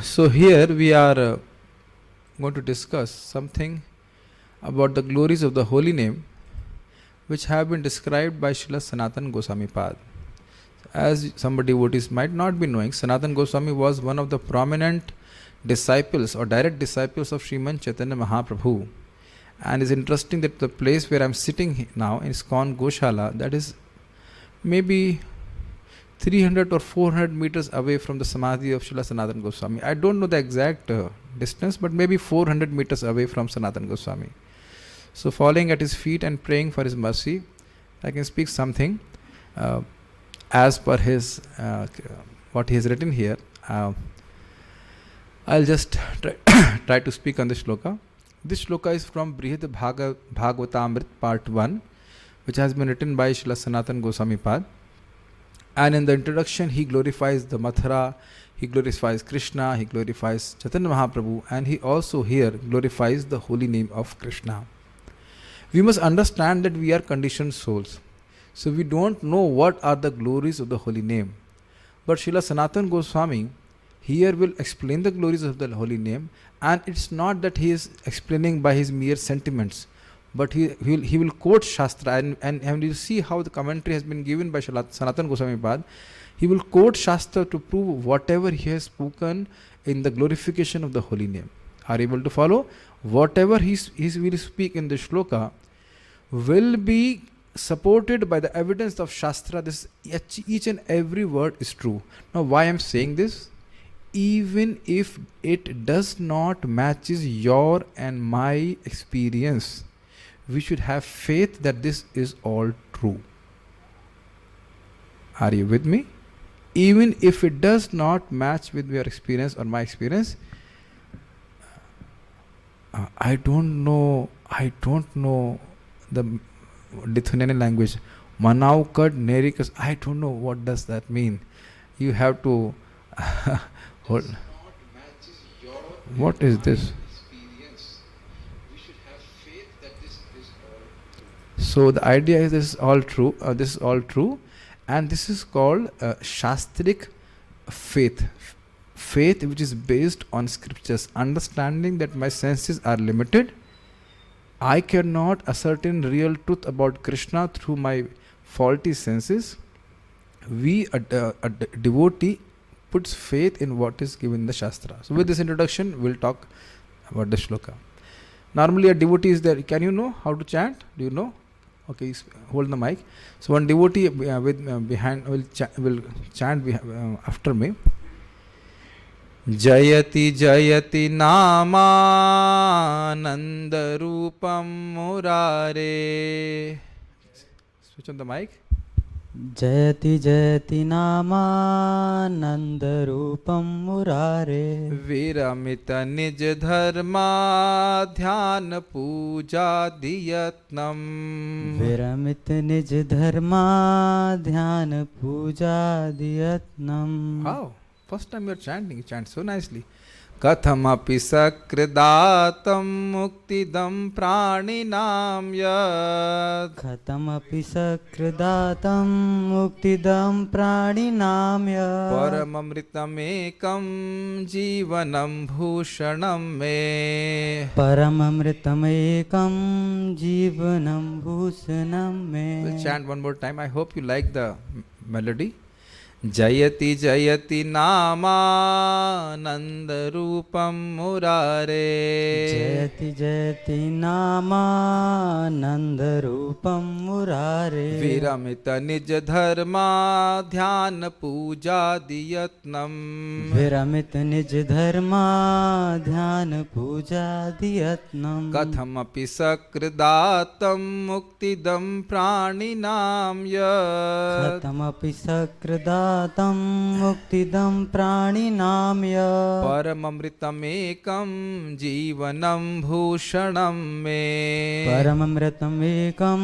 So here we are going to discuss something about the glories of the holy name, which have been described by Srila Sanatana Goswami Pad. As some devotees might not be knowing, Sanatana Goswami was one of the prominent disciples or direct disciples of Sriman Chaitanya Mahaprabhu. And it's interesting that the place where I'm sitting now in ISKCON Goshala, that is maybe 300 or 400 meters away from the Samadhi of Srila Sanatana Goswami. I don't know the exact distance, but maybe 400 meters away from Sanatana Goswami. So falling at his feet and praying for his mercy, I can speak something as per his what he has written here. I'll just try to speak on this shloka. This shloka is from Brihad Bhagavatam part 1, which has been written by Srila Sanatana Goswami Pad. And in the introduction, he glorifies the Mathura, he glorifies Krishna, he glorifies Chaitanya Mahaprabhu, and he also here glorifies the holy name of Krishna. We must understand that we are conditioned souls. So we don't know what are the glories of the holy name. But Srila Sanatana Goswami here will explain the glories of the holy name, and it's not that he is explaining by his mere sentiments, but he will quote Shastra, and you see how the commentary has been given by Srila Sanatana Goswami Pad. He will quote Shastra to prove whatever he has spoken in the glorification of the holy name. Are you able to follow? Whatever he will speak in the shloka will be supported by the evidence of Shastra. This each and every word is true. Now why I am saying this? Even if it does not matches your and my experience, we should have faith that this is all true. Are you with me? Even if it does not match with your experience or my experience, I don't know the Lithuanian language. Manaukad Nerikas, I don't know what does that mean. You have to hold. What is this? So the idea is this is all true. This is all true, and this is called Shastric faith. Faith which is based on scriptures. Understanding that my senses are limited. I cannot ascertain real truth about Krishna through my faulty senses. A devotee puts faith in what is given in the Shastra. So with this introduction, we'll talk about the shloka. Normally a devotee is there. Can you know how to chant? Do you know? Okay, hold the mic. So one devotee behind will chant after me. Jayati Jayati Namananda Rupam Murare. Switch on the mic. Jayati Jayati Namananda Rupam Murare. Viramita Nij Dharma Dhyan Puja Diyatnam. Viramita Nij Dharma Dhyan Puja Diyatnam. Wow, first time you are chanting, you chant so nicely. Kathamapi sakridatam muktidam praninam yad. Khatamapi sakridatam muktidam praninam yad. Paramamritam ekam jivanam bhushanam me. Paramamritam ekam jivanam bhushanam me. We'll chant one more time. I hope you like the melody. Jayati Jayati Namananda Rupam Murare. Jayati Jayati Namananda Rupam Murare. Viramita Nij Dharma Dhyan Puja Diyatnam. Viramita Nij Dharma Dhyan Puja Diyatnam. Kathamapi sakridatam muktidam praninam yad. Khatamapi sakridatam muktidam praninam yad. Paramamritam ekam jivanam bhushanam me. Paramamritam ekam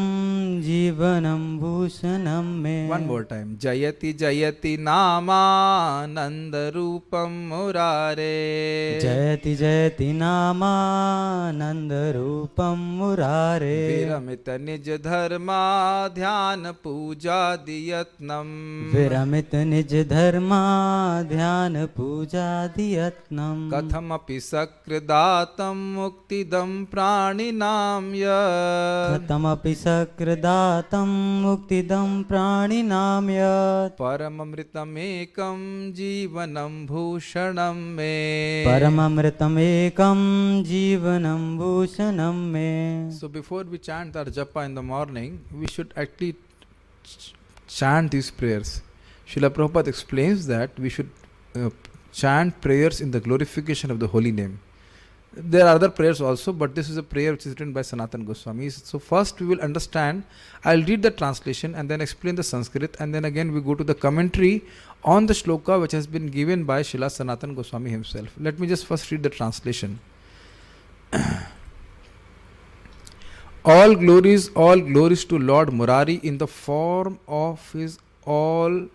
jivanam bhushanam me. One more time. Jayati Jayati Namananda Rupam Murare. Jayati Jayati Namananda Rupam Murare. Viramita Nij Dharma Dhyan Puja Diyatnam. Viramita निज धर्मा ध्यान पूजादियत्नम् कथमपि सकृदातं मुक्तिदं प्राणिनां यत् कथमपि सकृदातं मुक्तिदं प्राणिनां यत् परममृतमेकं जीवनं भूषणं मे परममृतमेकं जीवनं भूषणं मे. So before we chant our japa in the morning, we should actually chant these prayers. Srila Prabhupada explains that we should chant prayers in the glorification of the holy name. There are other prayers also, but this is a prayer which is written by Sanatana Goswami. So first we will understand, I'll read the translation and then explain the Sanskrit, and then again we go to the commentary on the shloka which has been given by Srila Sanatana Goswami himself. Let me just first read the translation. All glories to Lord Murari in the form of his all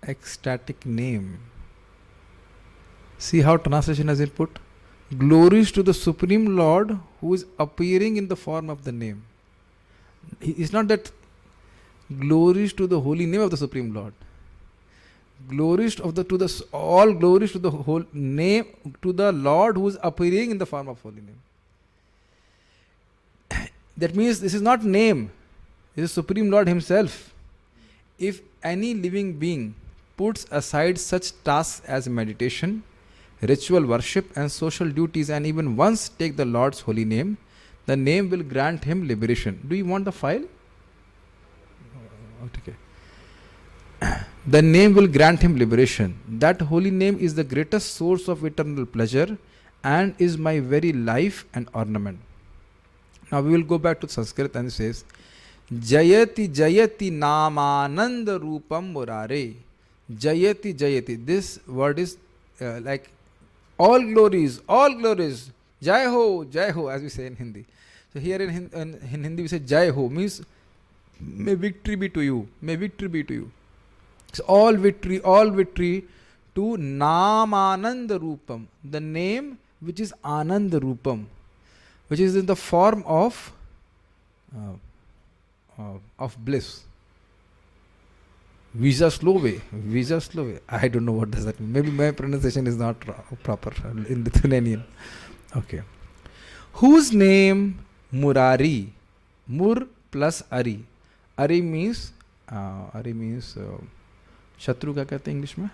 ecstatic name. See how translation has been put? Glories to the Supreme Lord who is appearing in the form of the name. It's not that glories to the holy name of the Supreme Lord. All glories to the whole name, to the Lord who is appearing in the form of holy name. That means this is not name, this is Supreme Lord himself. If any living being puts aside such tasks as meditation, ritual worship and social duties, and even once take the Lord's holy name, the name will grant him liberation. Do you want the file? Okay. The name will grant him liberation. That holy name is the greatest source of eternal pleasure and is my very life and ornament. Now we will go back to Sanskrit, and it says, Jayati Jayati Namananda Rupam Murare. Jayati Jayati. This word is like all glories, Jai Ho, as we say in Hindi. So here in Hindi we say Jai Ho, means may victory be to you, may victory be to you. So all victory to Namananda Rupam, the name which is Ananda Rupam, which is in the form of bliss. Visa slow way. I don't know what does that mean. Maybe my pronunciation is not proper in Lithuanian. Okay. Whose name Murari? Mur plus Ari. Ari means Shatru क्या कहते हैं English में?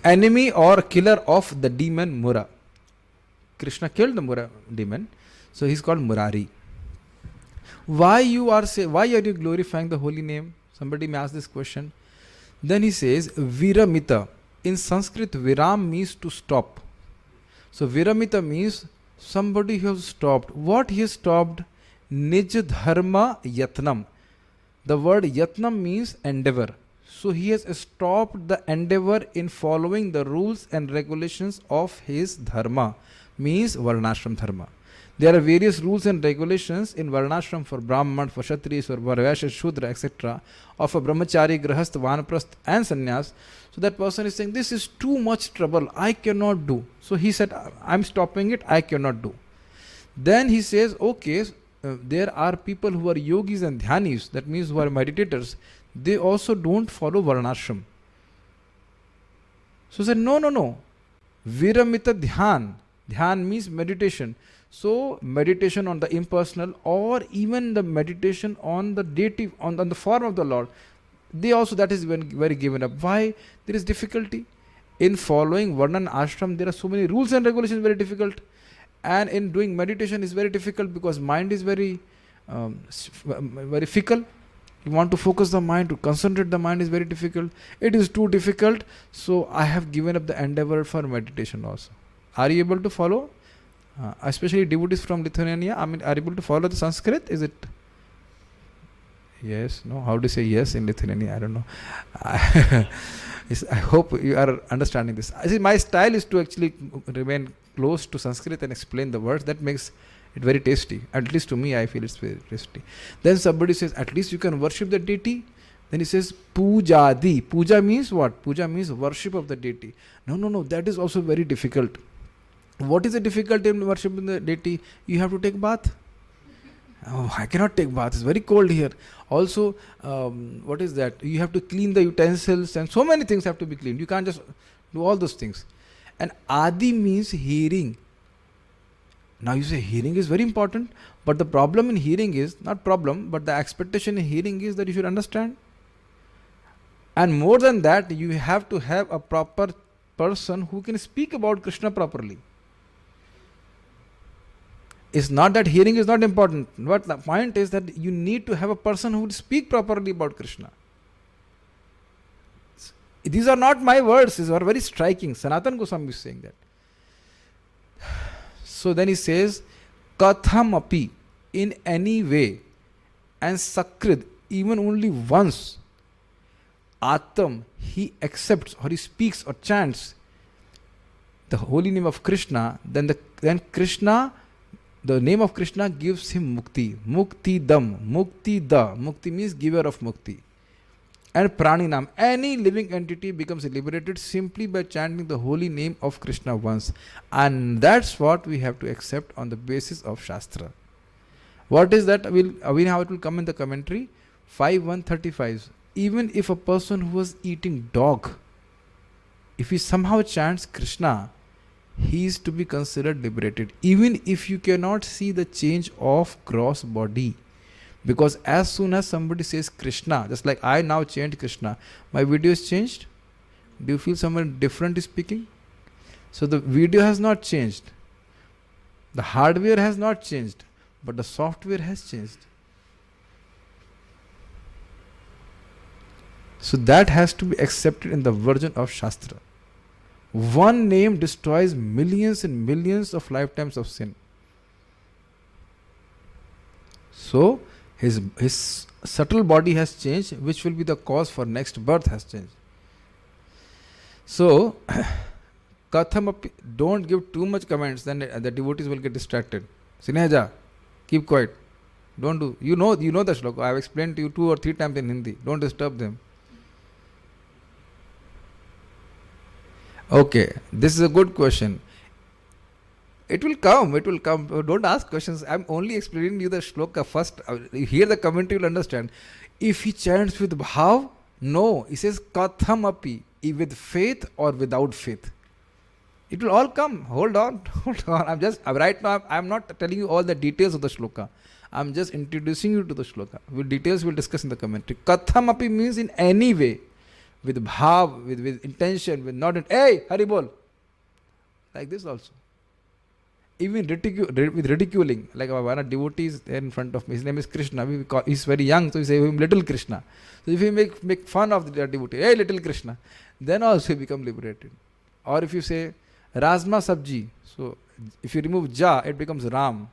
Enemy or killer of the demon Mura. Krishna killed the Mura demon, so he's called Murari. Why are you glorifying the holy name? Somebody may ask this question. Then he says Viramita. In Sanskrit, Viram means to stop. So Viramita means somebody who has stopped. What he has stopped? Nij dharma yatnam. The word yatnam means endeavor. So he has stopped the endeavor in following the rules and regulations of his dharma, means varnashram dharma. There are various rules and regulations in varnashram for Brahman, for Kshatriyas, for Vairashya, Shudra, etc. of a brahmachari, grahasth, vanaprasth and sannyas. So that person is saying, this is too much trouble, I cannot do. So he said, I'm stopping it, I cannot do. Then he says, okay, there are people who are yogis and dhyanis, that means who are meditators, they also don't follow varnashram. So he said, no. Viramita dhyan. Dhyan means meditation. So meditation on the impersonal or even the meditation on the deity, on the form of the Lord, they also, that is very given up. Why? There is difficulty. In following Varna and Ashram, there are so many rules and regulations, very difficult. And in doing meditation is very difficult because mind is very fickle. You want to focus the mind, to concentrate the mind is very difficult. It is too difficult, so I have given up the endeavor for meditation also. Are you able to follow? Especially devotees from Lithuania, are you able to follow the Sanskrit? Is it yes? No? How do you say yes in Lithuania? I don't know. I hope you are understanding this. I see, my style is to actually remain close to Sanskrit and explain the words. That makes it very tasty. At least to me, I feel it's very tasty. Then somebody says, at least you can worship the deity. Then he says, Pujadi. Puja means what? Puja means worship of the deity. No. That is also very difficult. What is the difficulty in worshiping the deity? You have to take bath. Oh, I cannot take bath. It's very cold here. Also, what is that? You have to clean the utensils, and so many things have to be cleaned. You can't just do all those things. And Adi means hearing. Now you say hearing is very important, but the problem in hearing is not problem, but the expectation in hearing is that you should understand. And more than that, you have to have a proper person who can speak about Krishna properly. It's not that hearing is not important, but the point is that you need to have a person who would speak properly about Krishna. These are not my words, these are very striking. Sanatana Goswami is saying that. So then he says, Katham api, in any way, and Sakrid, even only once, Atam, he accepts or he speaks or chants the holy name of Krishna, then Krishna, the name of Krishna gives him mukti. Mukti dam, mukti da. Mukti means giver of mukti. And praninam, any living entity becomes liberated simply by chanting the holy name of Krishna once. And that's what we have to accept on the basis of Shastra. What is that? How it will come in the commentary. 5.135. Even if a person who was eating dog, if he somehow chants Krishna, he is to be considered liberated, even if you cannot see the change of gross body. Because as soon as somebody says Krishna, just like I now chant Krishna, my video is changed. Do you feel someone different is speaking? So the video has not changed, the hardware has not changed, but the software has changed. So that has to be accepted in the version of Shastra. One name destroys millions and millions of lifetimes of sin. So his subtle body has changed, which will be the cause for next birth has changed. So don't give too much comments, then the devotees will get distracted. Sineja, keep quiet. Don't do. You know the shloka. I have explained to you 2 or 3 times in Hindi. Don't disturb them. Okay, this is a good question. It will come. Don't ask questions. I'm only explaining you the shloka first. You hear the commentary, you'll understand. If he chants with bhav, no. He says katham api, with faith or without faith. It will all come. Hold on. Right now, I'm not telling you all the details of the shloka. I'm just introducing you to the shloka. With details, we'll discuss in the commentary. Katham api means in any way. With bhav, with intention, with not, hey, Haribol. Like this also. Even with ridiculing, like one of devotees there in front of me, his name is Krishna. He's very young, so we say him little Krishna. So if you make fun of the devotee, hey, little Krishna, then also you become liberated. Or if you say Rajma Sabji, so if you remove Ja, it becomes Ram.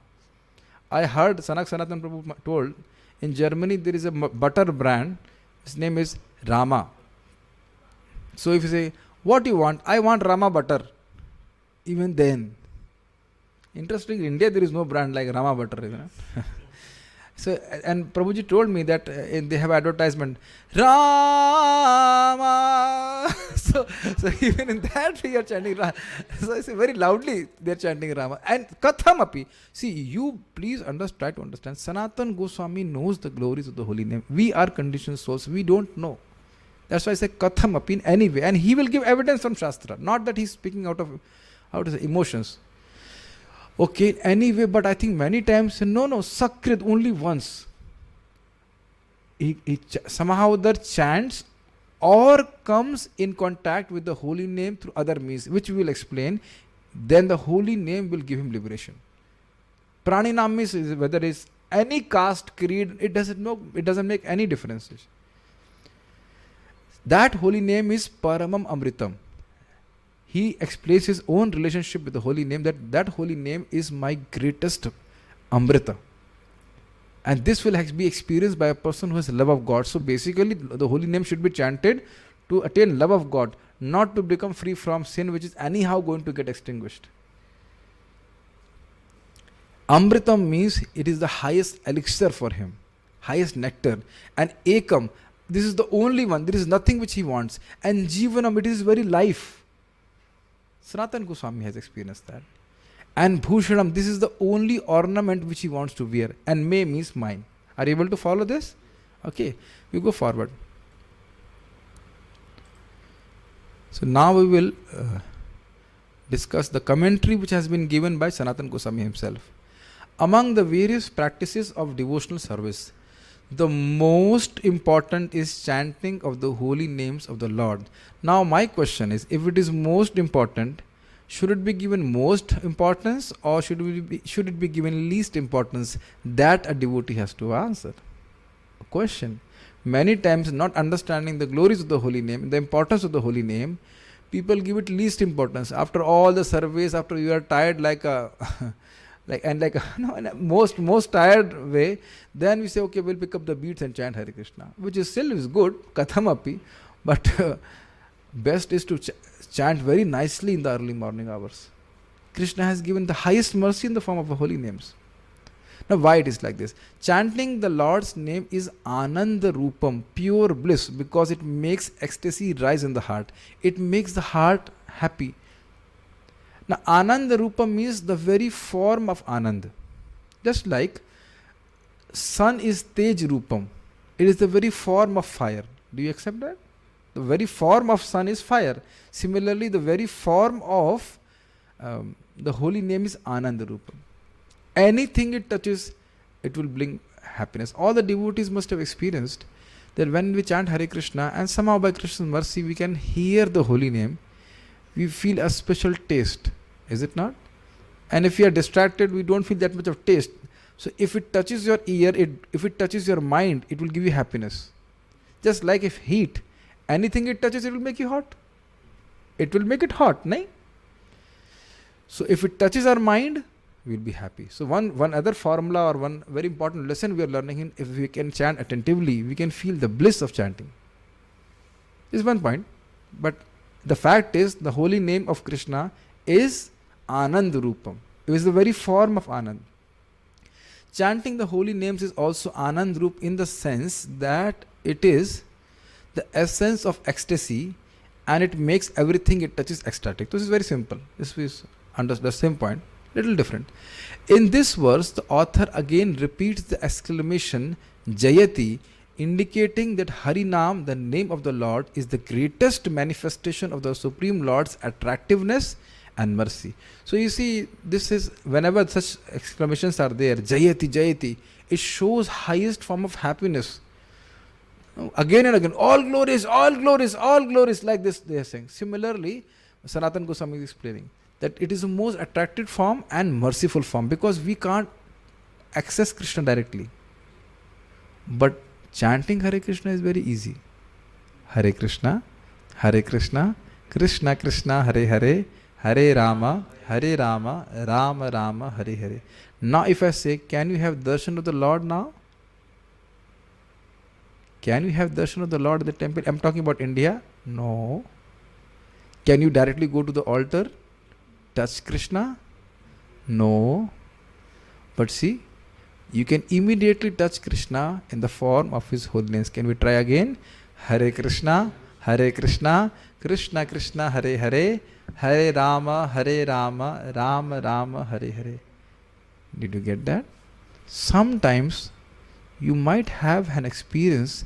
I heard Sanatana Prabhu told, in Germany there is a butter brand, his name is Rama. So if you say, what do you want? I want Rama butter. Even then. Interesting, in India there is no brand like Rama butter. You know? So, and Prabhuji told me that they have advertisement, Rama. so even in that we are chanting Rama. So I say very loudly they are chanting Rama. And Katham api. See, you please try to understand. Sanatana Goswami knows the glories of the holy name. We are conditioned souls. We don't know. That's why I say Katham api in any way. And he will give evidence from Shastra. Not that he's speaking out of emotions. Okay, anyway, but I think many times, no, Sakrit only once. He somehow the chants or comes in contact with the holy name through other means, which we will explain. Then the holy name will give him liberation. Praninam means whether it's any caste, creed, it doesn't make any difference. That holy name is Paramam Amritam. He explains his own relationship with the holy name, that holy name is my greatest Amrita. And this will be experienced by a person who has love of God. So basically, the holy name should be chanted to attain love of God, not to become free from sin, which is anyhow going to get extinguished. Amritam means it is the highest elixir for him, highest nectar. And Ekam, this is the only one. There is nothing which he wants. And Jivanam, it is very life. Sanatana Goswami has experienced that. And bhushanam, this is the only ornament which he wants to wear. And me means mine. Are you able to follow this? Okay, we go forward. So now we will discuss the commentary which has been given by Sanatana Goswami himself. Among the various practices of devotional service, the most important is chanting of the holy names of the Lord. Now my question is, if it is most important, should it be given most importance, or should it be given least importance? That a devotee has to answer. A question. Many times, not understanding the glories of the holy name, the importance of the holy name, people give it least importance. After all the surveys, after you are tired like a in a most tired way, then we say, okay, we'll pick up the beats and chant Hare Krishna, which is still is good, kathamapi, but best is to chant very nicely in the early morning hours. Krishna has given the highest mercy in the form of the holy names. Now why it is like this? Chanting the Lord's name is Ananda Rupam, pure bliss, because it makes ecstasy rise in the heart. It makes the heart happy. Now Ananda Rupam means the very form of Anand. Just like sun is Tej Rupam. It is the very form of fire. Do you accept that? The very form of sun is fire. Similarly, the very form of the holy name is Ananda Rupam. Anything it touches, it will bring happiness. All the devotees must have experienced that when we chant Hare Krishna, and somehow by Krishna's mercy we can hear the holy name, we feel a special taste. Is it not? And if we are distracted, we don't feel that much of taste. So if it touches your ear, if it touches your mind, it will give you happiness. Just like if heat, anything it touches, it will make you hot. It will make it hot, nahin? So if it touches our mind, we will be happy. So one other formula, or one very important lesson we are learning in, if we can chant attentively, we can feel the bliss of chanting. This is one point. But the fact is, the holy name of Krishna is Anand Rupam. It is the very form of Anand. Chanting the holy names is also Anand Rup, in the sense that it is the essence of ecstasy, and it makes everything it touches ecstatic. This is very simple. This is under the same point, little different. In this verse, the author again repeats the exclamation Jayati, indicating that Harinam, the name of the Lord, is the greatest manifestation of the Supreme Lord's attractiveness and mercy. So you see, this is, whenever such exclamations are there, Jayati, Jayati, it shows highest form of happiness. Again and again, all glories, all glories, all glories, like this they are saying. Similarly, Sanatana Goswami is explaining that it is the most attractive form and merciful form, because we can't access Krishna directly. But chanting Hare Krishna is very easy. Hare Krishna, Krishna Krishna, Hare Hare, Hare Rama, Rama Rama, Hare Hare. Now if I say, can you have darshan of the Lord now? Can you have darshan of the Lord in the temple? I'm talking about India. No. Can you directly go to the altar, touch Krishna? No. But see, you can immediately touch Krishna in the form of his holiness. Can we try again? Hare Krishna, Krishna Krishna, Hare Hare, Hare Rama, Rama Rama, Hare Hare. Did you get that? Sometimes you might have an experience.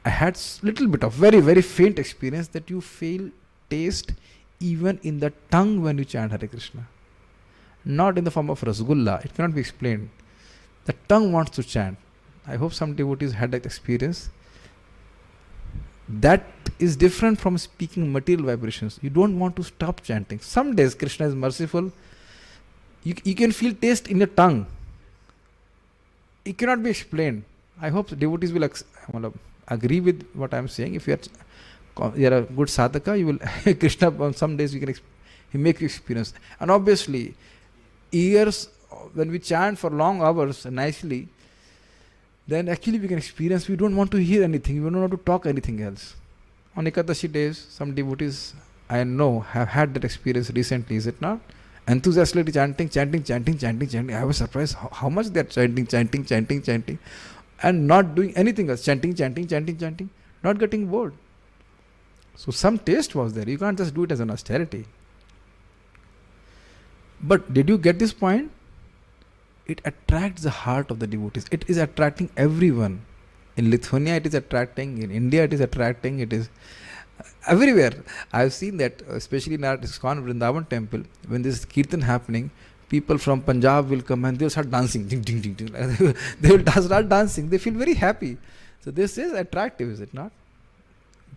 I had little bit of very, very faint experience that you feel taste even in the tongue when you chant Hare Krishna. Not in the form of rasgulla. It cannot be explained. The tongue wants to chant. I hope some devotees had that experience. That is different from speaking material vibrations. You don't want to stop chanting. Some days Krishna is merciful. You can feel taste in your tongue. It cannot be explained. I hope devotees will agree with what I am saying. If you are a good sadhaka, you will Krishna some days he make you experience. And obviously, ears, when we chant for long hours nicely, then actually we can experience, we don't want to hear anything, we don't want to talk anything else. On Ekadashi days, some devotees I know have had that experience recently, is it not? Enthusiastically chanting. I was surprised how much they are chanting, and not doing anything else. Chanting, not getting bored. So some taste was there. You can't just do it as an austerity. But did you get this point? It attracts the heart of the devotees. It is attracting everyone. In Lithuania, it is attracting. In India, it is attracting. It is everywhere. I have seen that, especially in our ISKCON Vrindavan temple, when this kirtan happening, people from Punjab will come and they will start dancing. Ding, ding, ding, ding. They will start dancing. They feel very happy. So this is attractive, is it not?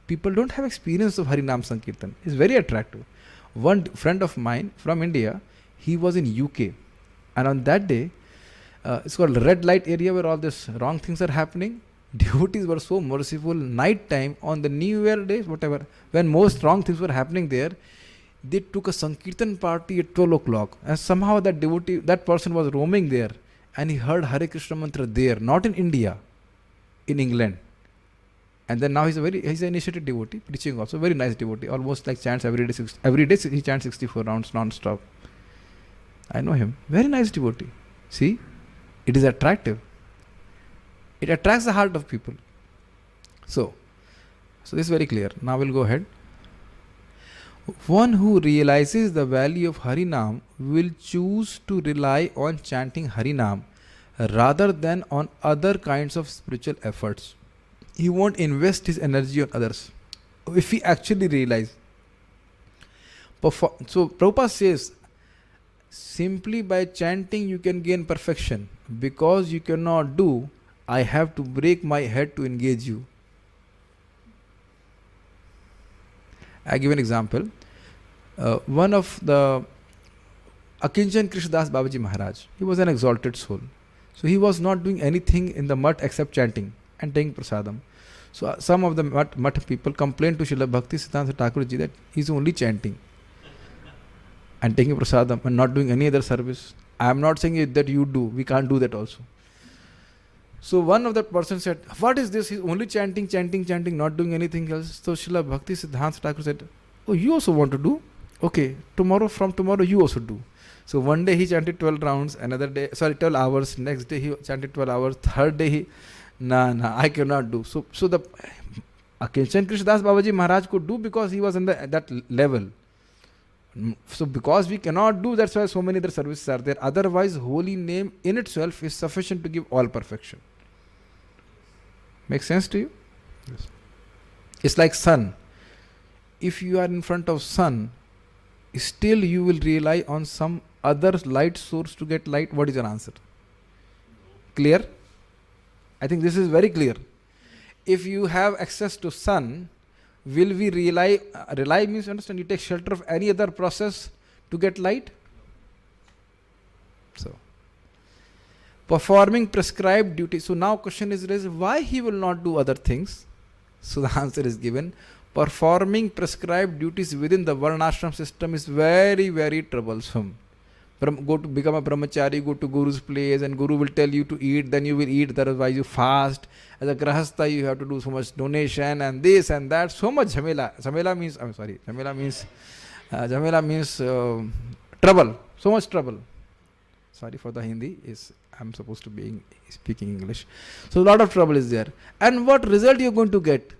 People don't have experience of Harinam Sankirtan. It's very attractive. One friend of mine from India, he was in UK, and on that day, it's called red light area where all this wrong things are happening. Devotees were so merciful. Night time on the New Year days, whatever, when most wrong things were happening there, they took a Sankirtan party at 12 o'clock, and somehow that devotee, that person was roaming there, and he heard Hare Krishna mantra there, not in India, in England. And then now he's an initiated devotee, preaching also, very nice devotee, almost like chants every day. Every day he chants 64 rounds non-stop. I know him, very nice devotee. See, it is attractive. It attracts the heart of people. So this is very clear. Now we'll go ahead. One who realizes the value of Harinam will choose to rely on chanting Harinam rather than on other kinds of spiritual efforts. He won't invest his energy on others. If he actually realize. So Prabhupada says, simply by chanting you can gain perfection. Because you cannot do, I have to break my head to engage you. I give an example. One of the Akinchan Krishnadas Babaji Maharaj, he was an exalted soul. So he was not doing anything in the mutt except chanting and taking prasadam. So some of the mutt people complained to Srila Bhakti Siddhanta Thakur ji that he is only chanting and taking prasadam and not doing any other service. I am not saying that you do. We can't do that also. So one of that person said, what is this? He's only chanting, not doing anything else. So Srila Bhakti Siddhanta Thakur said, oh, you also want to do? Okay, from tomorrow you also do. So one day he chanted 12 rounds, 12 hours. Next day he chanted 12 hours. Third day he, I cannot do. So the Akinchan Krishnadas Babaji Maharaj could do because he was in that level. So because we cannot do, that's why so many other services are there. Otherwise, holy name in itself is sufficient to give all perfection. Make sense to you? Yes. It's like sun. If you are in front of sun, still you will rely on some other light source to get light. What is your answer? Clear? I think this is very clear. If you have access to sun, will we rely means, understand, you take shelter of any other process to get light? So, performing prescribed duty. So now question is raised, why he will not do other things? So the answer is given. Performing prescribed duties within the varnashram system is very, very troublesome. Go to become a brahmachari, go to guru's place, and guru will tell you to eat, then you will eat, otherwise you fast. As a grahastha, you have to do so much donation and this and that, so much jhamela. Jhamela means trouble, so much trouble. Sorry for the Hindi, I'm supposed to be speaking English. So a lot of trouble is there. And what result you are going to get?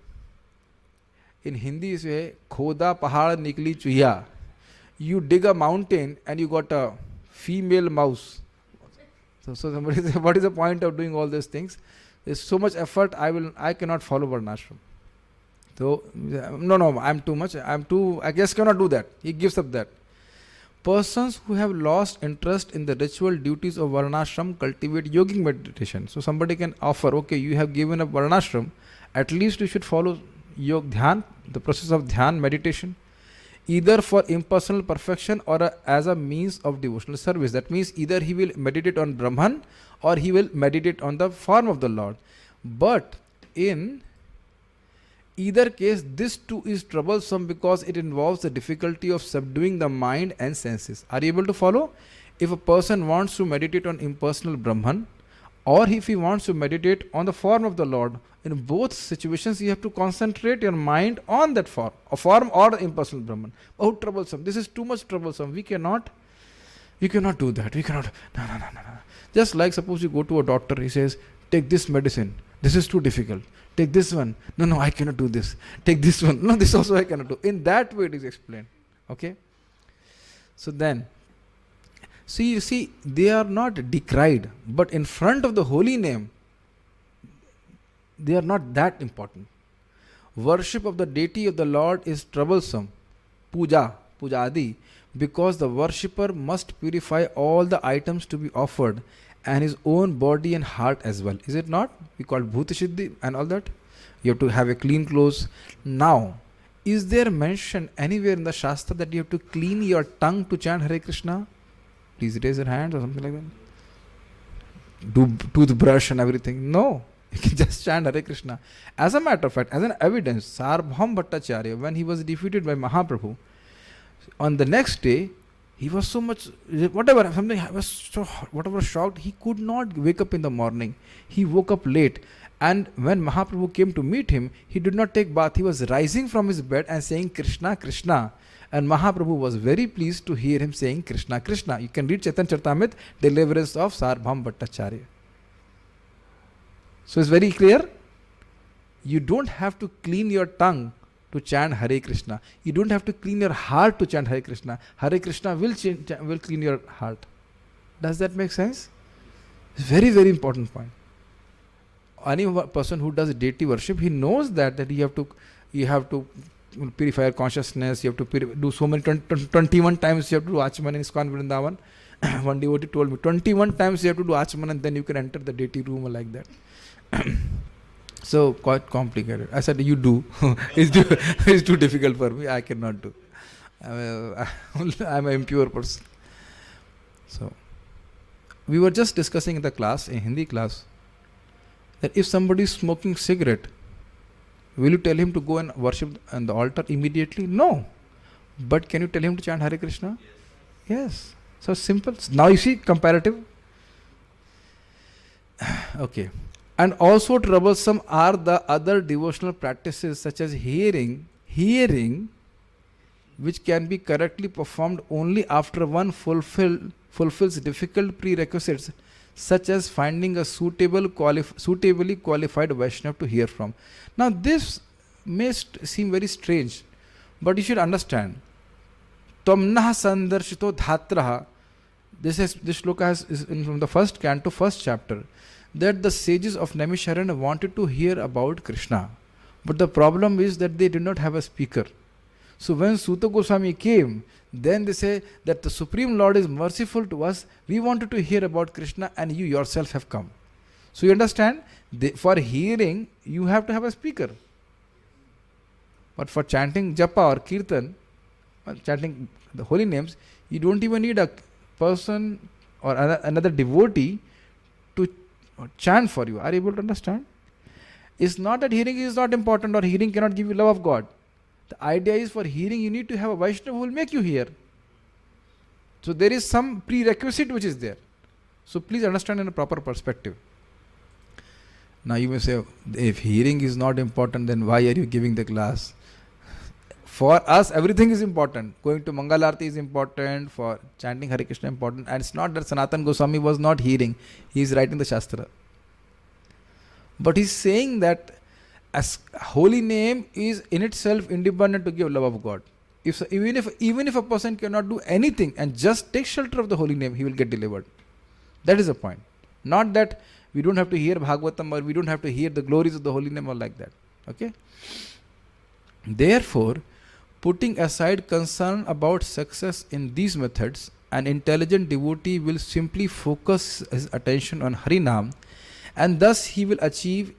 In Hindi you say, khoda pahad nikli chuya. You dig a mountain and you got a female mouse. So somebody say, what is the point of doing all these things? There's so much effort, I cannot follow varnashram. So, no, I'm too much, I just cannot do that. He gives up that. Persons who have lost interest in the ritual duties of varnashram cultivate yogic meditation. So somebody can offer, okay, you have given up varnashram, at least you should follow yoga dhyan, the process of dhyan, meditation, either for impersonal perfection or as a means of devotional service. That means either he will meditate on Brahman or he will meditate on the form of the Lord. But in either case, this too is troublesome because it involves the difficulty of subduing the mind and senses. Are you able to follow? If a person wants to meditate on impersonal Brahman, or if he wants to meditate on the form of the Lord, in both situations you have to concentrate your mind on that form, a form or impersonal Brahman. Oh, troublesome. This is too much troublesome. We cannot do that. We cannot. No. Just like suppose you go to a doctor, he says, take this medicine. This is too difficult. Take this one. No, I cannot do this. Take this one. No, this also I cannot do. In that way it is explained. Okay. So then, See, you see, they are not decried, but in front of the holy name, they are not that important. Worship of the deity of the Lord is troublesome, puja adi, because the worshipper must purify all the items to be offered and his own body and heart as well. Is it not? We call bhuta siddhi and all that. You have to have a clean clothes. Now, is there mention anywhere in the Shastra that you have to clean your tongue to chant Hare Krishna? Please raise your hands or something like that. Do toothbrush and everything. No. You can just chant Hare Krishna. As a matter of fact, as an evidence, Sarbham Bhattacharya, when he was defeated by Mahaprabhu, on the next day, he was so much, whatever shocked, he could not wake up in the morning. He woke up late. And when Mahaprabhu came to meet him, he did not take bath. He was rising from his bed and saying Krishna, Krishna. And Mahaprabhu was very pleased to hear him saying Krishna, Krishna. You can read Chaitanya Charitamrita, Deliverance of Sarbham Bhattacharya. So it's very clear. You don't have to clean your tongue to chant Hare Krishna. You don't have to clean your heart to chant Hare Krishna. Hare Krishna will clean your heart. Does that make sense? It's a very, very important point. Any person who does deity worship, he knows that you have to purify your consciousness. You have to do so many 21 times. You have to do Achman in ISKCON Vrindavan. One devotee told me 21 times you have to do Achman and then you can enter the deity room like that. So quite complicated. I said, you do. It's too difficult for me. I cannot do. I'm an impure person. So we were just discussing in the class, in Hindi class, that if somebody is smoking cigarette, will you tell him to go and worship on the altar immediately? No. But can you tell him to chant Hare Krishna? Yes. So simple. Now you see comparative. Okay. And also troublesome are the other devotional practices such as hearing, which can be correctly performed only after one fulfills difficult prerequisites, such as finding a suitably qualified Vaishnava to hear from. Now this may seem very strange, but you should understand. Tamnah sandarshito dhatraha. This shloka is from the first canto, first chapter, that the sages of Naimisharanya wanted to hear about Krishna. But the problem is that they did not have a speaker. So when Suta Goswami came, then they say that the Supreme Lord is merciful to us. We wanted to hear about Krishna and you yourself have come. So you understand, for hearing, you have to have a speaker. But for chanting japa or kirtan, chanting the holy names, you don't even need a person or another devotee to chant for you. Are you able to understand? It's not that hearing is not important or hearing cannot give you love of God. The idea is for hearing you need to have a Vaishnava who will make you hear. So there is some prerequisite which is there. So please understand in a proper perspective. Now you may say, if hearing is not important, then why are you giving the class? For us, everything is important. Going to Mangalarti is important. For chanting Hare Krishna is important. And it's not that Sanatana Goswami was not hearing. He is writing the Shastra. But he's saying that as holy name is in itself independent to give love of God. Even if a person cannot do anything and just take shelter of the holy name, he will get delivered. That is the point. Not that we don't have to hear Bhagavatam or we don't have to hear the glories of the holy name or like that. Okay? Therefore, putting aside concern about success in these methods, an intelligent devotee will simply focus his attention on Harinam, and thus he will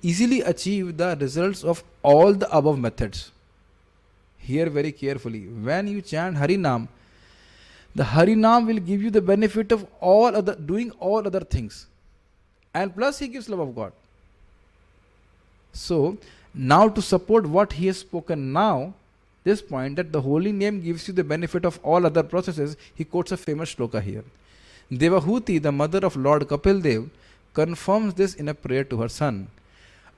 easily achieve the results of all the above methods. Hear very carefully. When you chant Harinam, the Harinam will give you the benefit of doing all other things. And plus he gives love of God. So, now to support what he has spoken now, this point that the holy name gives you the benefit of all other processes, he quotes a famous shloka here. Devahuti, the mother of Lord Kapil Dev, confirms this in a prayer to her son.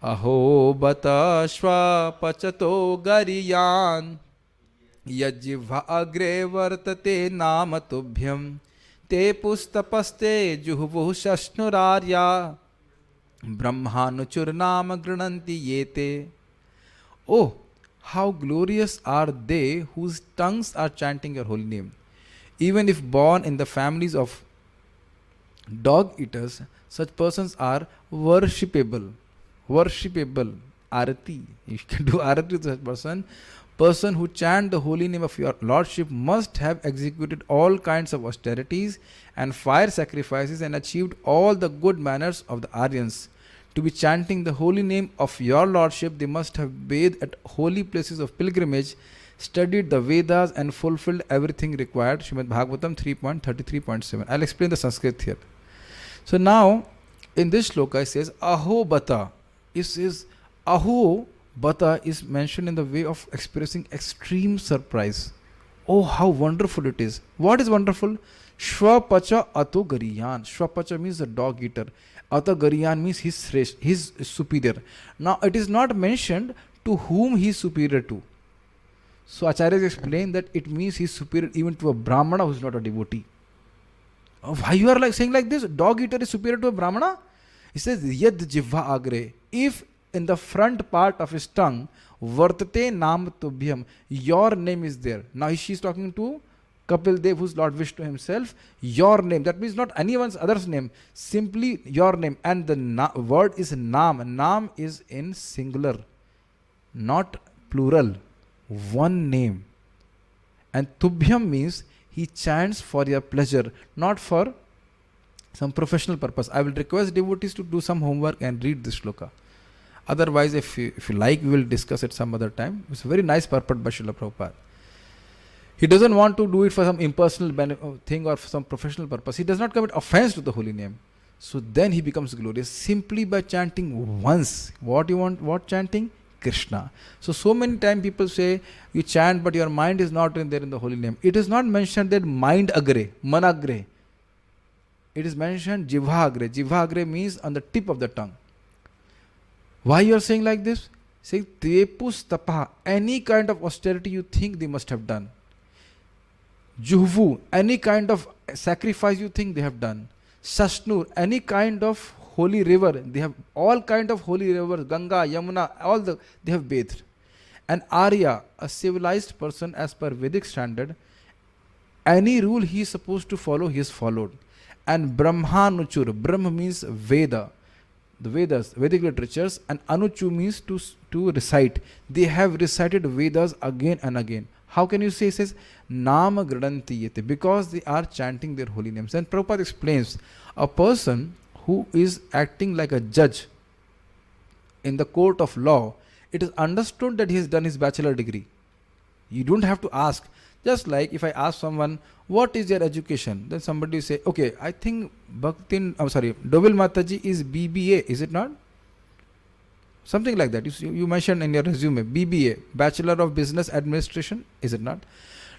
Aho bata shva pachato gariyan yajjivha agre vartate nama tubhyam te pustapaste juhuvuh shashnurarya brahmanuchurnama grananti yete. Oh, how glorious are they whose tongues are chanting your holy name. Even if born in the families of Dog eaters, such persons are worshipable. Worshipable. Arati. You can do arati to such person. Person who chant the holy name of your lordship must have executed all kinds of austerities and fire sacrifices and achieved all the good manners of the Aryans. To be chanting the holy name of your lordship, they must have bathed at holy places of pilgrimage, studied the Vedas, and fulfilled everything required. Srimad Bhagavatam 3.33.7. I'll explain the Sanskrit here. So now, in this shloka, it says, Aho Bata. It is Aho Bata is mentioned in the way of expressing extreme surprise. Oh, how wonderful it is. What is wonderful? Shwapacha Ato Gariyan. Shwapacha means the dog eater. Ato Gariyan means his superior. Now, it is not mentioned to whom he is superior to. So, Acharyas explain that it means he is superior even to a Brahmana who is not a devotee. Why you are saying like this? Dog eater is superior to a Brahmana? He says, Yad Jivha Agre. If in the front part of his tongue, Vartate Naam Tubhyam, your name is there. Now she is talking to Kapil Dev, who's Lord Vishnu himself. Your name. That means not anyone's other's name. Simply your name. And the word is Naam. Naam is in singular, not plural. One name. And Tubhyam means he chants for your pleasure, not for some professional purpose. I will request devotees to do some homework and read this shloka. Otherwise, if you like, we will discuss it some other time. It's a very nice purport by Srila Prabhupada. He doesn't want to do it for some impersonal thing or for some professional purpose. He does not commit offense to the holy name. So then he becomes glorious simply by chanting once. What you want? What chanting? Krishna. So many times people say you chant but your mind is not in there in the holy name. It is not mentioned that mind agre, man agre. It is mentioned jivha agre. Jivha agre means on the tip of the tongue. Why you are saying like this? Say tepus tapa, any kind of austerity you think they must have done. Juhvu, any kind of sacrifice you think they have done. Sasnur, any kind of holy river, they have all kind of holy rivers, Ganga, Yamuna, they have bathed. And Arya, a civilized person as per Vedic standard, any rule he is supposed to follow, he has followed. And Brahmanuchur, Brahma means Veda, the Vedas, Vedic literatures, and Anuchu means to recite. They have recited Vedas again and again. How can you say? It says Nama Gradantiyate, because they are chanting their holy names. And Prabhupada explains, a person who is acting like a judge in the court of law, it is understood that he has done his bachelor degree. You don't have to ask. Just like if I ask someone, what is your education? Then somebody say, okay, I think Dobil Mataji is BBA, is it not? Something like that. You mentioned in your resume, BBA, Bachelor of Business Administration, is it not?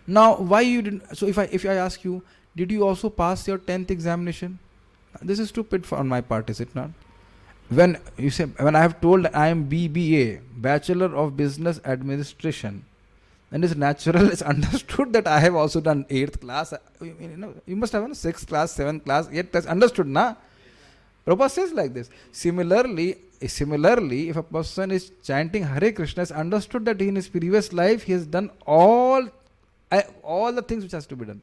Now, why you didn't? So if I ask you, did you also pass your 10th examination? This is stupid on my part, is it not? When you say, when I have told I am BBA, Bachelor of Business Administration, then it's natural, it's understood that I have also done 8th class. You must have done 6th class, 7th class, 8th class, understood, na? Prabhupada says like this. Similarly, if a person is chanting Hare Krishna, it's understood that in his previous life he has done all the things which has to be done.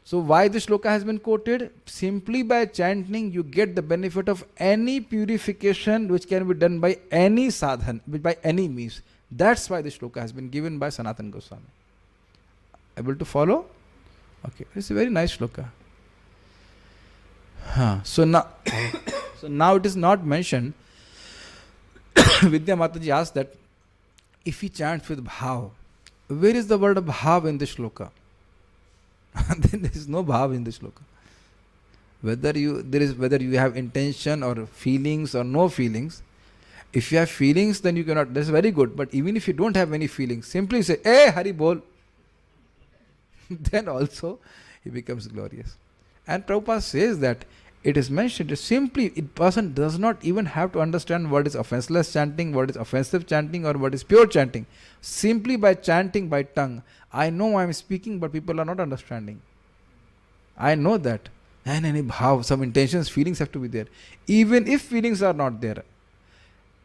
So why this shloka has been quoted? Simply by chanting you get the benefit of any purification which can be done by any sadhan, by any means. That's why this shloka has been given by Sanatana Goswami. Able to follow? Okay, it's a very nice shloka. So now it is not mentioned. Vidya Mataji asked that if he chants with bhav, where is the word of bhav in this shloka? Then there is no bhav in this shloka. Whether you have intention or feelings or no feelings. If you have feelings, then you cannot. That's very good. But even if you don't have any feelings, simply say, "Hey, Hari Bol." Then also he becomes glorious. And Prabhupada says that it is mentioned simply, person does not even have to understand what is offenseless chanting, what is offensive chanting, or what is pure chanting. Simply by chanting by tongue, I know I am speaking, but people are not understanding. I know that. And any bhav, some intentions, feelings have to be there. Even if feelings are not there.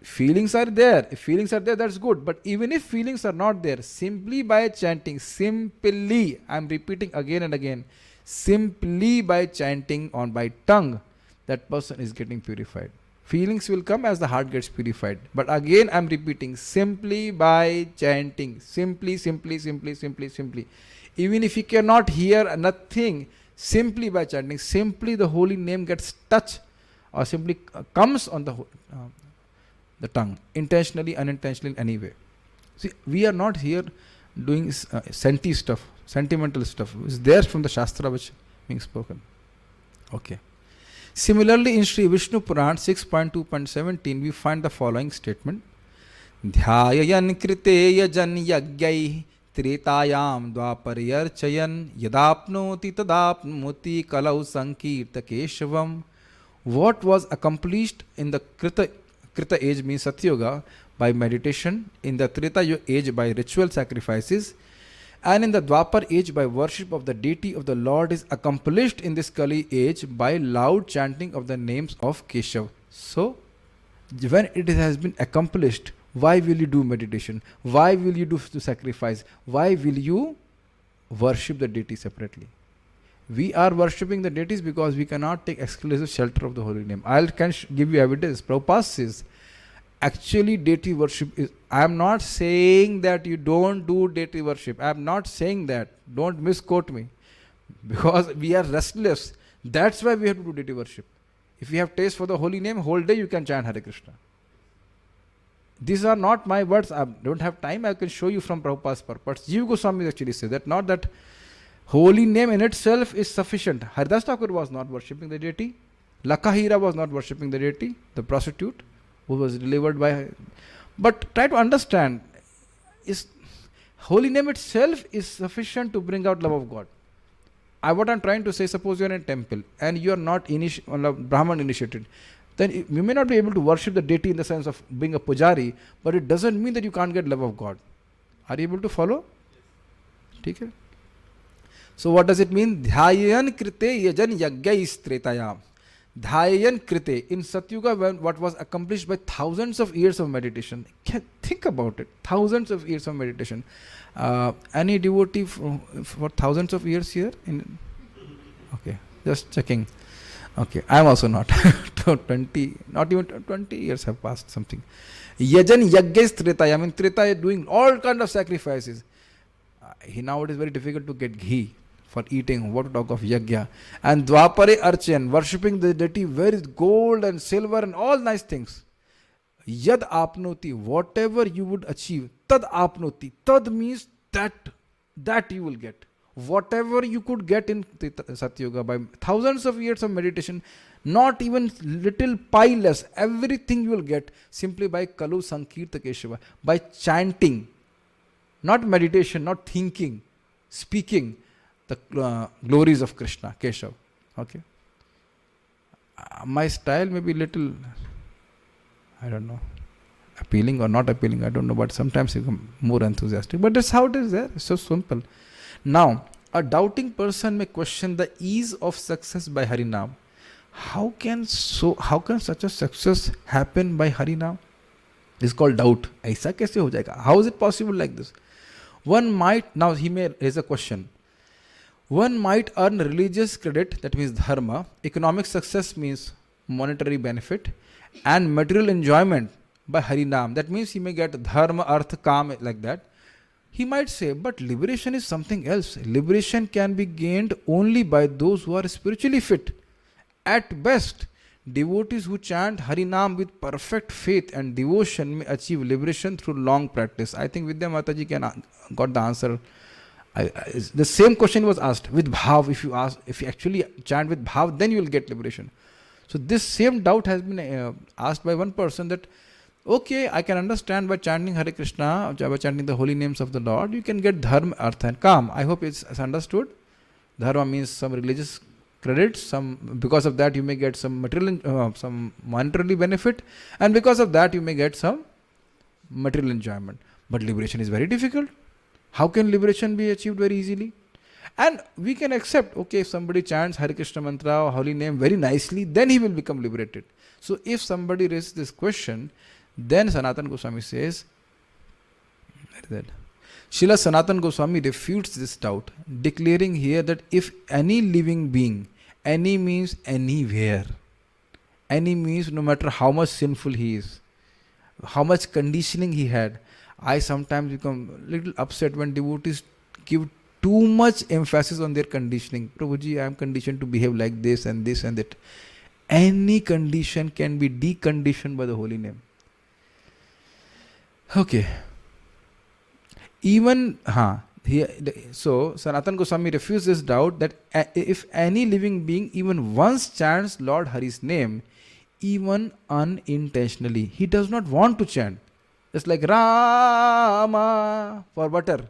Feelings are there. If feelings are there, that's good. But even if feelings are not there, simply by chanting, simply, I am repeating again and again, Simply by chanting on by tongue, that person is getting purified. Feelings will come as the heart gets purified. But again, I'm repeating, simply by chanting. Simply, simply, simply, simply, simply. Even if you cannot hear nothing, simply by chanting, simply the holy name gets touched or simply comes on the tongue, intentionally, unintentionally, anyway. See, we are not here doing sentimental stuff. It's there from the Shastra which being spoken. Okay. Similarly, in Sri Vishnu Puran 6.2.17, we find the following statement. Dhyayayan krite yajan yagyai tretayam dvaparayarchayan yadapnoti tadapnoti kalau sankirta keshavam. What was accomplished in the Krita age means Satyuga by meditation, in the Treta age by ritual sacrifices, and in the Dwapar age by worship of the deity of the Lord is accomplished in this Kali age by loud chanting of the names of Keshav. So, when it has been accomplished, why will you do meditation? Why will you do the sacrifice? Why will you worship the deity separately? We are worshipping the deities because we cannot take exclusive shelter of the holy name. I can give you evidence. Prabhupada says, actually deity worship is, I am not saying that you don't do deity worship. I am not saying that. Don't misquote me. Because we are restless. That's why we have to do deity worship. If you have taste for the holy name, whole day you can chant Hare Krishna. These are not my words. I don't have time. I can show you from Prabhupada's purpose. Jiva Goswami actually says that, not that holy name in itself is sufficient. Haridas Thakur was not worshipping the deity. Lakahira was not worshipping the deity, the prostitute who was delivered by. But try to understand, is holy name itself is sufficient to bring out love of God. What I'm trying to say, suppose you are in a temple and you are not Brahman initiated, then you may not be able to worship the deity in the sense of being a pujari, but it doesn't mean that you can't get love of God. Are you able to follow? Okay. So what does it mean? Dhyayan krite yajan yagyais tretayam. Dhyayan krite. In Satyuga, what was accomplished by thousands of years of meditation. Think about it. Thousands of years of meditation. Any devotee for thousands of years here? Okay, just checking. Okay, I am also not. 20, not even 20 years have passed something. Yajan yagyais tretayam. In Treta, doing all kind of sacrifices. Now it is very difficult to get ghee for eating, what to talk of yagya. And Dwapare Archan, worshipping the deity with gold and silver and all nice things. Yad apnoti, whatever you would achieve, tad apnoti. Tad means that you will get. Whatever you could get in Satyuga by thousands of years of meditation, not even little pi less, everything you will get simply by Kalu Sankirta Keshava, by chanting. Not meditation, not thinking, speaking the glories of Krishna, Keshav. Okay. My style may be little, I don't know, appealing or not appealing, I don't know, but sometimes you become more enthusiastic. But that's how it is there. It's so simple. Now, a doubting person may question the ease of success by Harinam. How can such a success happen by Harinam? It's called doubt. Aisa kaise ho jayega? How is it possible like this? One might, now he may raise a question. One might earn religious credit, that means dharma. Economic success means monetary benefit. And material enjoyment by Harinam. That means he may get dharma, artha, kam, like that. He might say, but liberation is something else. Liberation can be gained only by those who are spiritually fit. At best, devotees who chant Harinam with perfect faith and devotion may achieve liberation through long practice. I think Vidya Mataji got the answer. The same question was asked with bhav. If you actually chant with bhav, then you will get liberation. So this same doubt has been asked by one person, that okay, I can understand by chanting Hare Krishna, by chanting the holy names of the Lord, you can get dharma, artha and kam. I hope it's understood. Dharma means some religious credits, because of that you may get some material, some monetary benefit, and because of that you may get some material enjoyment. But liberation is very difficult. How can liberation be achieved very easily? And we can accept, okay, if somebody chants Hare Krishna mantra or holy name very nicely, then he will become liberated. So if somebody raises this question, then Sanatana Goswami says, Srila Sanatana Goswami refutes this doubt, declaring here that if any living being, any means anywhere, any means no matter how much sinful he is, how much conditioning he had. I sometimes become a little upset when devotees give too much emphasis on their conditioning. Prabhuji, I am conditioned to behave like this and this and that. Any condition can be deconditioned by the holy name. Okay. Even, so Sanatana Goswami refused this doubt that if any living being even once chants Lord Hari's name, even unintentionally, he does not want to chant, just like Rama for butter,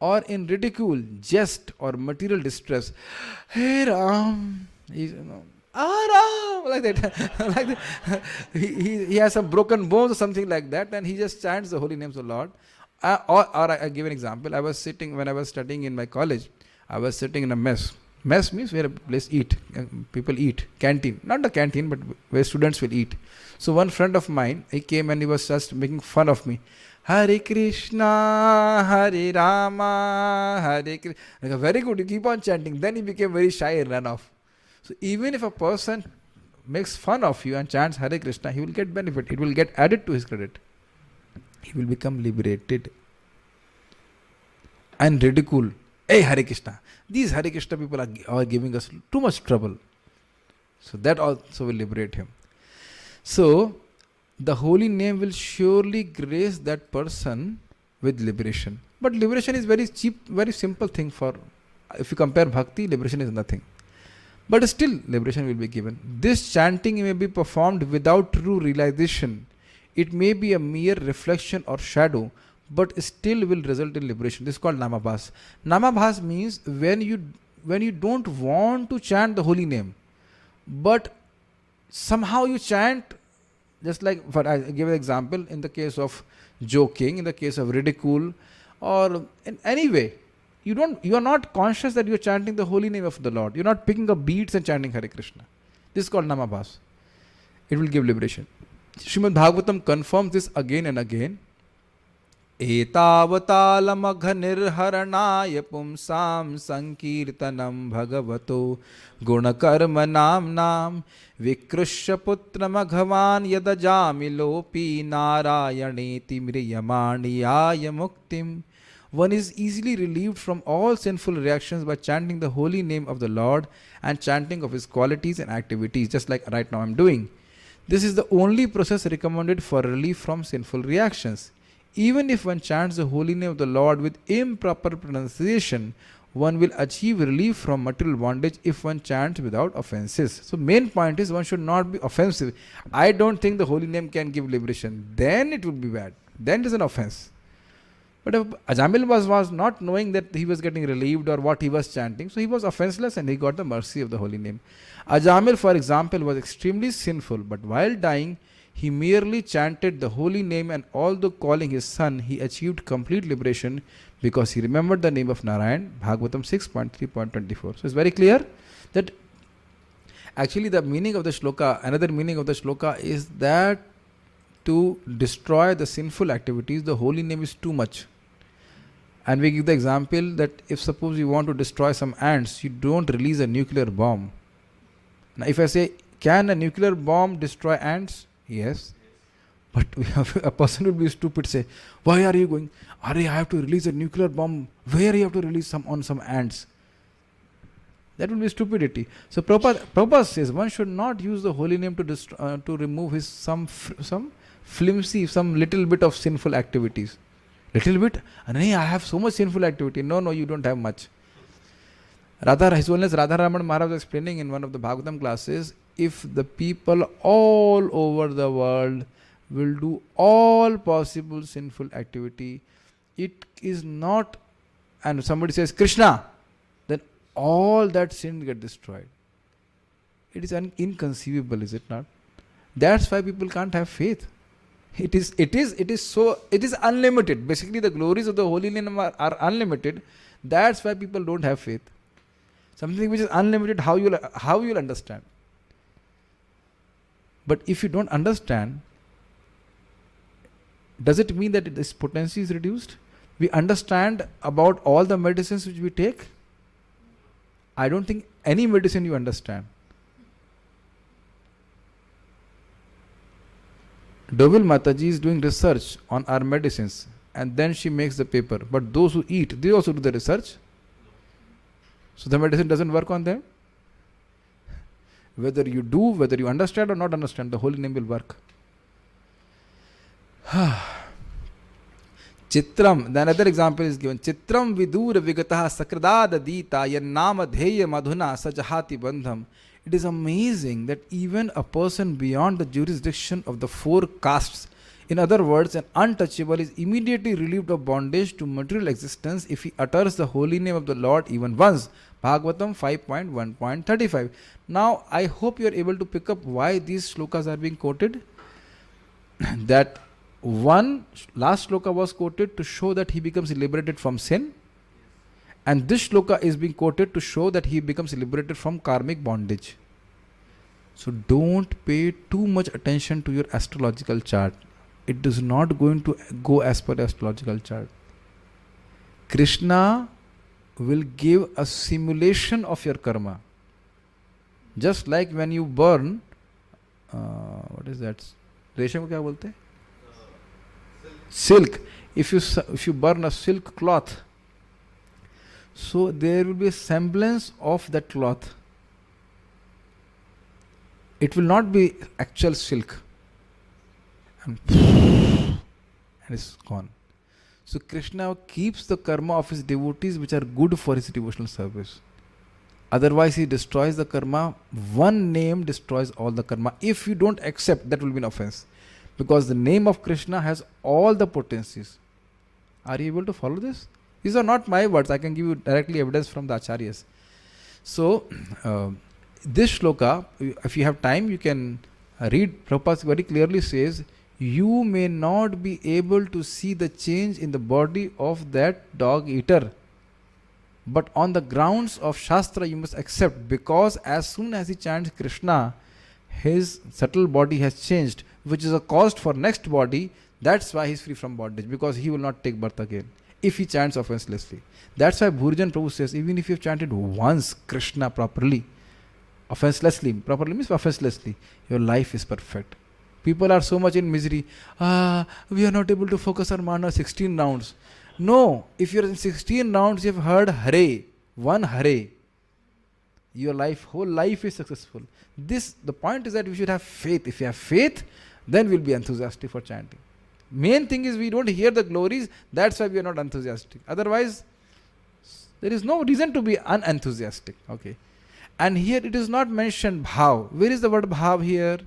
or in ridicule, jest, or material distress, hey Ram, Ram, like that, like that. He has some broken bones or something like that, and he just chants the holy names of Lord. Or I give an example. I was sitting, when I was studying in my college, I was sitting in a mess. Mess means where a place eat, people eat, canteen, not the canteen, but where students will eat. So one friend of mine, he came and he was just making fun of me. Hare Krishna, Hare Rama, Hare Krishna. Like, very good, you keep on chanting. Then he became very shy and ran off. So even if a person makes fun of you and chants Hare Krishna, he will get benefit. It will get added to his credit. He will become liberated. And ridicule. Hey Hare Krishna. These Hare Krishna people are giving us too much trouble. So that also will liberate him. So the holy name will surely grace that person with liberation. But liberation is very cheap, very simple thing for, if you compare bhakti, liberation is nothing. But still liberation will be given. This chanting may be performed without true realization. It may be a mere reflection or shadow, but still will result in liberation. This is called namabhas. Namabhas means when you don't want to chant the holy name, but somehow you chant, just like, for I give an example, in the case of joking, in the case of ridicule, or in any way, you are not conscious that you are chanting the holy name of the Lord. You are not picking up beads and chanting Hare Krishna. This is called namabhas. It will give liberation. Srimad Bhagavatam confirms this again and again. Etavatamagha nirharanaya pumsam sankirtanam bhagavato gunakarma namnam vikrushya putra maghavan yadajamilopi narayaneti mriyamaniyaya muktim. One is easily relieved from all sinful reactions by chanting the holy name of the Lord and chanting of his qualities and activities, just like right now I am doing. This is the only process recommended for relief from sinful reactions. Even if one chants the holy name of the Lord with improper pronunciation, one will achieve relief from material bondage if one chants without offenses. So main point is one should not be offensive. I don't think the holy name can give liberation. Then it would be bad. Then it is an offense. But if Ajamil was not knowing that he was getting relieved or what he was chanting, so he was offenseless and he got the mercy of the holy name. Ajamil, for example, was extremely sinful, but while dying, he merely chanted the holy name, and although calling his son, he achieved complete liberation because he remembered the name of Narayan. Bhagavatam 6.3.24. So it's very clear that actually the meaning of the shloka, another meaning of the shloka is that to destroy the sinful activities, the holy name is too much. And we give the example that if suppose you want to destroy some ants, you don't release a nuclear bomb. Now if I say, can a nuclear bomb destroy ants? Yes. But a person will be stupid, say, why are you going? I have to release a nuclear bomb. Where you have to release on some ants? That will be stupidity. So Prabhupada says one should not use the holy name to remove his some flimsy, some little bit of sinful activities. Little bit? I have so much sinful activity. No, you don't have much. His Holiness Radharaman Maharaj was explaining in one of the Bhagavatam classes, if the people all over the world will do all possible sinful activity, it is not, and somebody says Krishna, then all that sin get destroyed. It is inconceivable, is it not? That's why people can't have faith. It is unlimited. Basically, the glories of the holy name are unlimited. That's why people don't have faith. Something which is unlimited, how you will understand? But if you don't understand, does it mean that this potency is reduced? We understand about all the medicines which we take? I don't think any medicine you understand. Dovil Mataji is doing research on our medicines and then she makes the paper. But those who eat, they also do the research. So the medicine doesn't work on them. Whether you do, whether you understand or not understand, the holy name will work. Chitram, the another example is given. Chitram vidura vigataha sakradada dita yannama dheya madhuna sajahati bandham. It is amazing that even a person beyond the jurisdiction of the four castes, in other words, an untouchable, is immediately relieved of bondage to material existence if he utters the holy name of the Lord even once. Bhagavatam 5.1.35. Now, I hope you are able to pick up why these shlokas are being quoted. That one last shloka was quoted to show that he becomes liberated from sin, and this shloka is being quoted to show that he becomes liberated from karmic bondage. So don't pay too much attention to your astrological chart. It is not going to go as per astrological chart. Krishna will give a simulation of your karma. Just like when you burn, what is that? रेशम को क्या बोलते हैं? Silk. If you burn a silk cloth, so there will be a semblance of that cloth. It will not be actual silk, and it's gone. So Krishna keeps the karma of his devotees which are good for his devotional service. Otherwise he destroys the karma. One name destroys all the karma. If you don't accept, that will be an offense. Because the name of Krishna has all the potencies. Are you able to follow this? These are not my words. I can give you directly evidence from the acharyas. So, this shloka, if you have time, you can read. Prabhupada very clearly says, you may not be able to see the change in the body of that dog eater. But on the grounds of Shastra, you must accept, because as soon as he chants Krishna, his subtle body has changed, which is a cost for next body. That's why he is free from bondage, because he will not take birth again if he chants offenselessly. That's why Bhurjan Prabhu says, even if you have chanted once Krishna properly, properly means offenselessly, your life is perfect. People are so much in misery. We are not able to focus on mana 16 rounds. No, if you are in 16 rounds, you have heard Hare, one Hare, your whole life is successful. The point is that we should have faith. If you have faith, then we'll be enthusiastic for chanting. Main thing is we don't hear the glories, that's why we are not enthusiastic. Otherwise, there is no reason to be unenthusiastic. Okay. And here it is not mentioned bhav. Where is the word bhav here?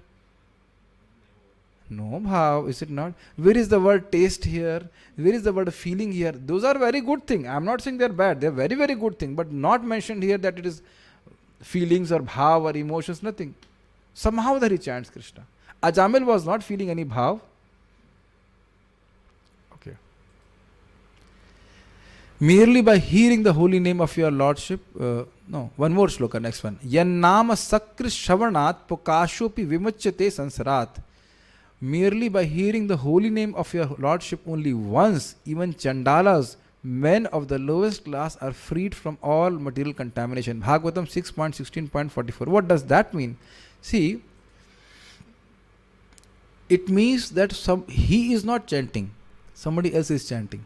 No bhav, is it not? Where is the word taste here? Where is the word feeling here? Those are very good things. I am not saying they are bad. They are very, very good things. But not mentioned here that it is feelings or bhav or emotions, nothing. Somehow that he chants Krishna. Ajamil was not feeling any bhav. Okay. Merely by hearing the holy name of your Lordship, one more shloka, next one. Yannama sakri shavanat pokashopi vimuchyate sansarat. Merely by hearing the holy name of your Lordship only once, even Chandalas, men of the lowest class, are freed from all material contamination. Bhagavatam 6.16.44. What does that mean? See, it means that he is not chanting, somebody else is chanting.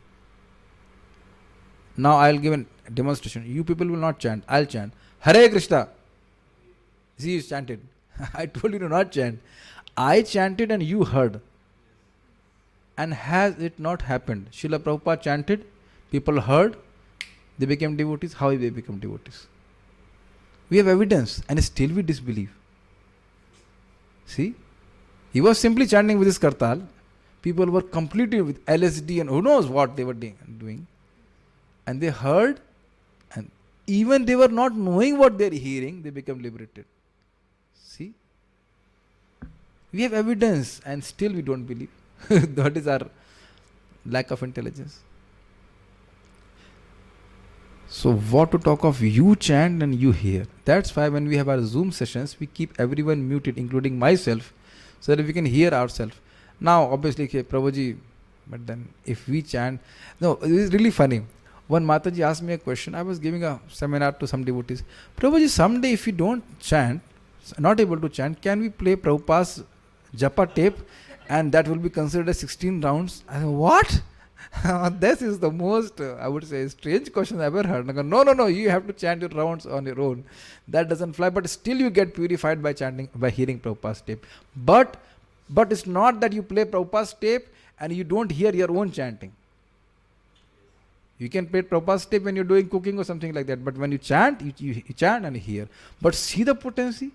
Now I will give a demonstration. You people will not chant, I will chant. Hare Krishna. He is chanted. I told you to not chant. I chanted and you heard. And has it not happened? Srila Prabhupada chanted, people heard, they became devotees. How they become devotees? We have evidence and still we disbelieve. See? He was simply chanting with his kartal. People were completely with LSD and who knows what they were doing. And they heard, and even they were not knowing what they are hearing, they become liberated. See? We have evidence and still we don't believe. That is our lack of intelligence. So what to talk of you chant and you hear. That's why when we have our Zoom sessions, we keep everyone muted, including myself, so that we can hear ourselves. Now, obviously, Prabhuji, But then if we chant, no, it is really funny. One Mataji asked me a question. I was giving a seminar to some devotees. Prabhuji, someday if we don't chant, not able to chant, can we play Prabhupada's japa tape and that will be considered as 16 rounds? I said, what? This is the most, I would say, strange question I ever heard. I go, no, you have to chant your rounds on your own. That doesn't fly, but still you get purified by chanting, by hearing Prabhupada's tape. But it's not that you play Prabhupada's tape and you don't hear your own chanting. You can play Prabhupada's tape when you're doing cooking or something like that, but when you chant, you chant and hear. But see the potency?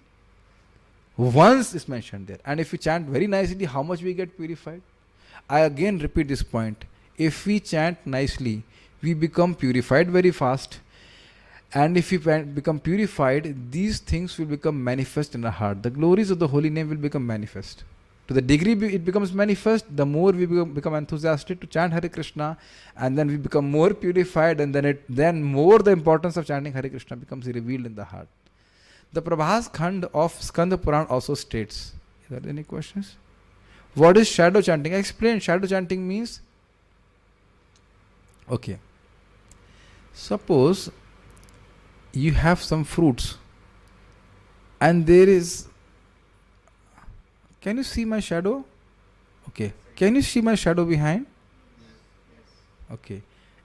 Once is mentioned there. And if we chant very nicely, how much we get purified? I again repeat this point. If we chant nicely, we become purified very fast. And if we become purified, these things will become manifest in our heart. The glories of the holy name will become manifest. To the degree it becomes manifest, the more we become enthusiastic to chant Hare Krishna, and then we become more purified, and then more the importance of chanting Hare Krishna becomes revealed in the heart. The Prabhas Khand of Skanda Puran also states. Are there any questions? What is shadow chanting? I explained. Shadow chanting means, okay, suppose you have some fruits and there is, can you see my shadow? Okay. Can you see my shadow behind? Okay.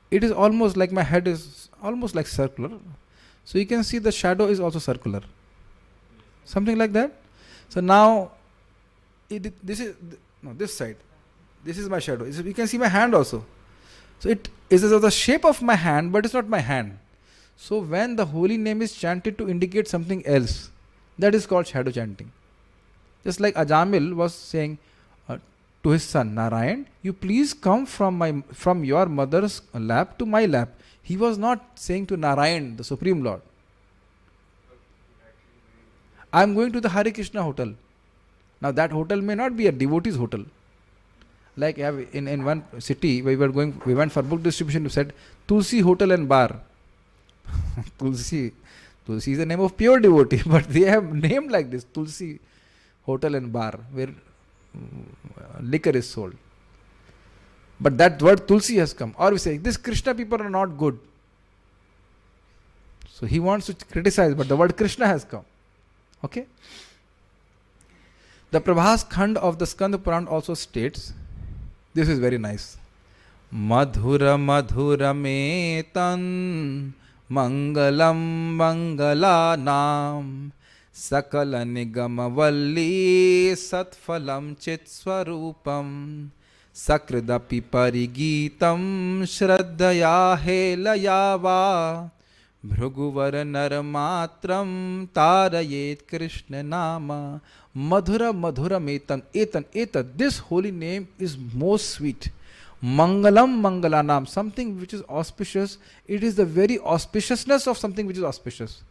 It is almost like my head is almost like circular. So you can see the shadow is also circular. Something like that. So now, this side. This is my shadow. You can see my hand also. So it is of the shape of my hand, but it's not my hand. So when the holy name is chanted to indicate something else, that is called shadow chanting. Just like Ajamil was saying to his son Narayan, you please come from your mother's lap to my lap. He was not saying to Narayan, the Supreme Lord, I am going to the Hare Krishna hotel. Now that hotel may not be a devotee's hotel. Like in one city we went for book distribution, we said Tulsi Hotel and Bar. Tulsi is the name of pure devotee, but they have named like this, Tulsi Hotel and Bar, where liquor is sold. But that word Tulsi has come. Or we say, these Krishna people are not good. So he wants to criticize, but the word Krishna has come. Okay? The Prabhas Khand of the Skanda Puran also states, this is very nice. Madhura madhura metan mangalam mangala naam sakala nigama valli satphalam chit swarupam sakradapi parigitam shraddhaya helayava bhruguvar naramatram tarayet krishna nama madhura madhura etan. This holy name is most sweet. Mangalam mangalanam, something which is auspicious. It is the very auspiciousness of something which is auspicious.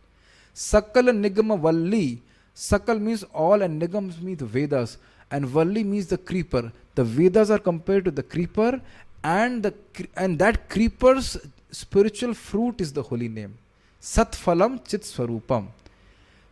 Sakala nigama valli. Sakal means all and nigam means Vedas, and valli means the creeper. The Vedas are compared to the creeper, and that creeper's spiritual fruit is the holy name. Satphalam chit swarupam.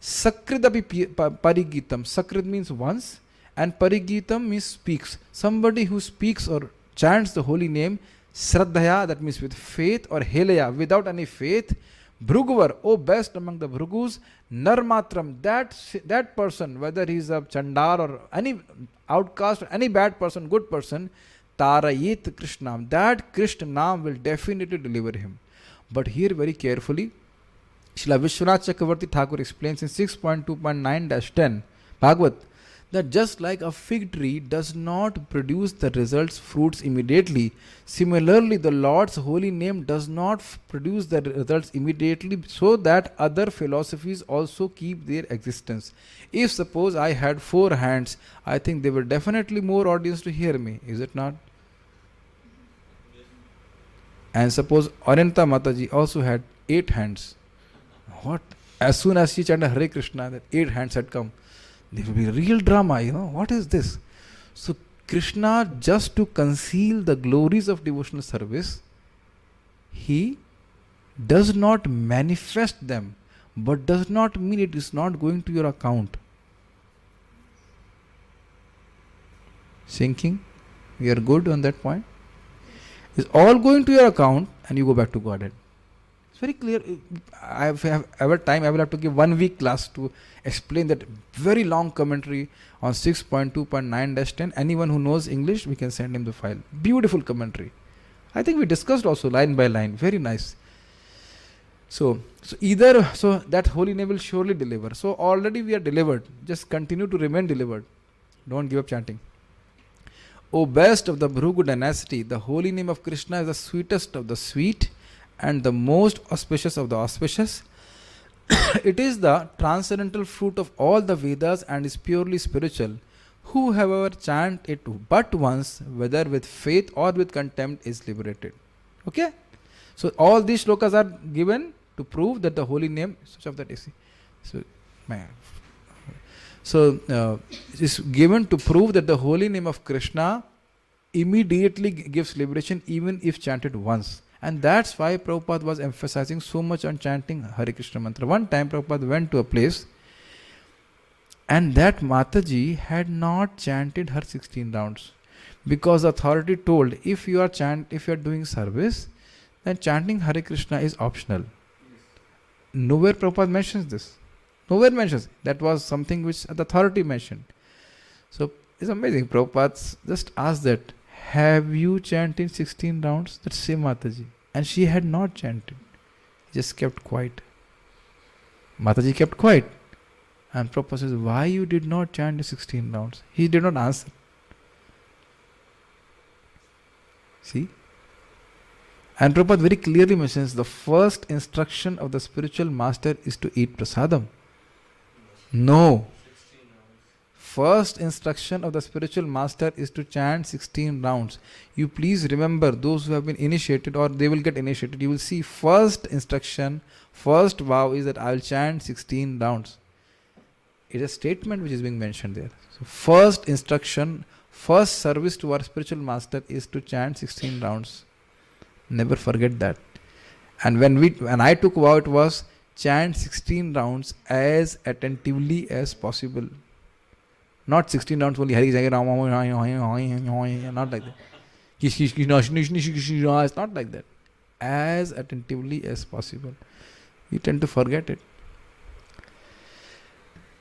Sakridapi parigitam. Sakrid means once, and parigitam means speaks. Somebody who speaks or chants the holy name, Shraddhaya, that means with faith, or Helaya, without any faith. Bhruguvar, O best among the Bhrugus. Narmatram, that person, whether he is a Chandar or any outcast, or any bad person, good person, Tarayet Krishna, that Krishna Naam will definitely deliver him. But here very carefully, Srila Vishwanath Chakravarti Thakur explains in 6.2.9-10 Bhagavat, that just like a fig tree does not produce the fruits immediately, similarly the Lord's holy name does not produce the results immediately, so that other philosophies also keep their existence. If suppose I had 4 hands, I think there were definitely more audience to hear me, is it not? And suppose Ananta Mataji also had 8 hands. What? As soon as she chanted Hare Krishna, that 8 hands had come. There will be a real drama, what is this? So Krishna, just to conceal the glories of devotional service, he does not manifest them, but does not mean it is not going to your account. Sinking? We are good on that point. It's all going to your account and you go back to Godhead. It's very clear. I have ever time I will have to give 1 week class to explain that very long commentary on 6.2.9-10. Anyone who knows English, we can send him the file. Beautiful commentary. I think we discussed also line by line. Very nice. So that holy name will surely deliver. So already we are delivered. Just continue to remain delivered. Don't give up chanting. O best of the Bhrugu dynasty, the holy name of Krishna is the sweetest of the sweet and the most auspicious of the auspicious. It is the transcendental fruit of all the Vedas and is purely spiritual. Whoever chant it but once, whether with faith or with contempt, is liberated. Okay? So all these shlokas are given to prove that the holy name, such of that AC. It's given to prove that the holy name of Krishna immediately gives liberation even if chanted once. And that's why Prabhupada was emphasizing so much on chanting Hare Krishna mantra. One time Prabhupada went to a place and that Mataji had not chanted her 16 rounds because authority told if you are doing service, then chanting Hare Krishna is optional. Nowhere Prabhupada mentions this. Nowhere mentions. That was something which the authority mentioned. So it's amazing. Prabhupada just asked that, have you chanted 16 rounds? That same Mataji. And she had not chanted. Just kept quiet. Mataji kept quiet. And Prabhupada says, why you did not chant the 16 rounds? He did not answer. See? And Prabhupada very clearly mentions the first instruction of the spiritual master is to eat prasadam. No. First instruction of the spiritual master is to chant 16 rounds. You please remember, those who have been initiated or they will get initiated, you will see first instruction, first vow is that I will chant 16 rounds. It is a statement which is being mentioned there. So first instruction, first service to our spiritual master is to chant 16 rounds. Never forget that. And when I took vow, it was chant 16 rounds as attentively as possible. Not 16 rounds only. Not like that. It's not like that. As attentively as possible. We tend to forget it.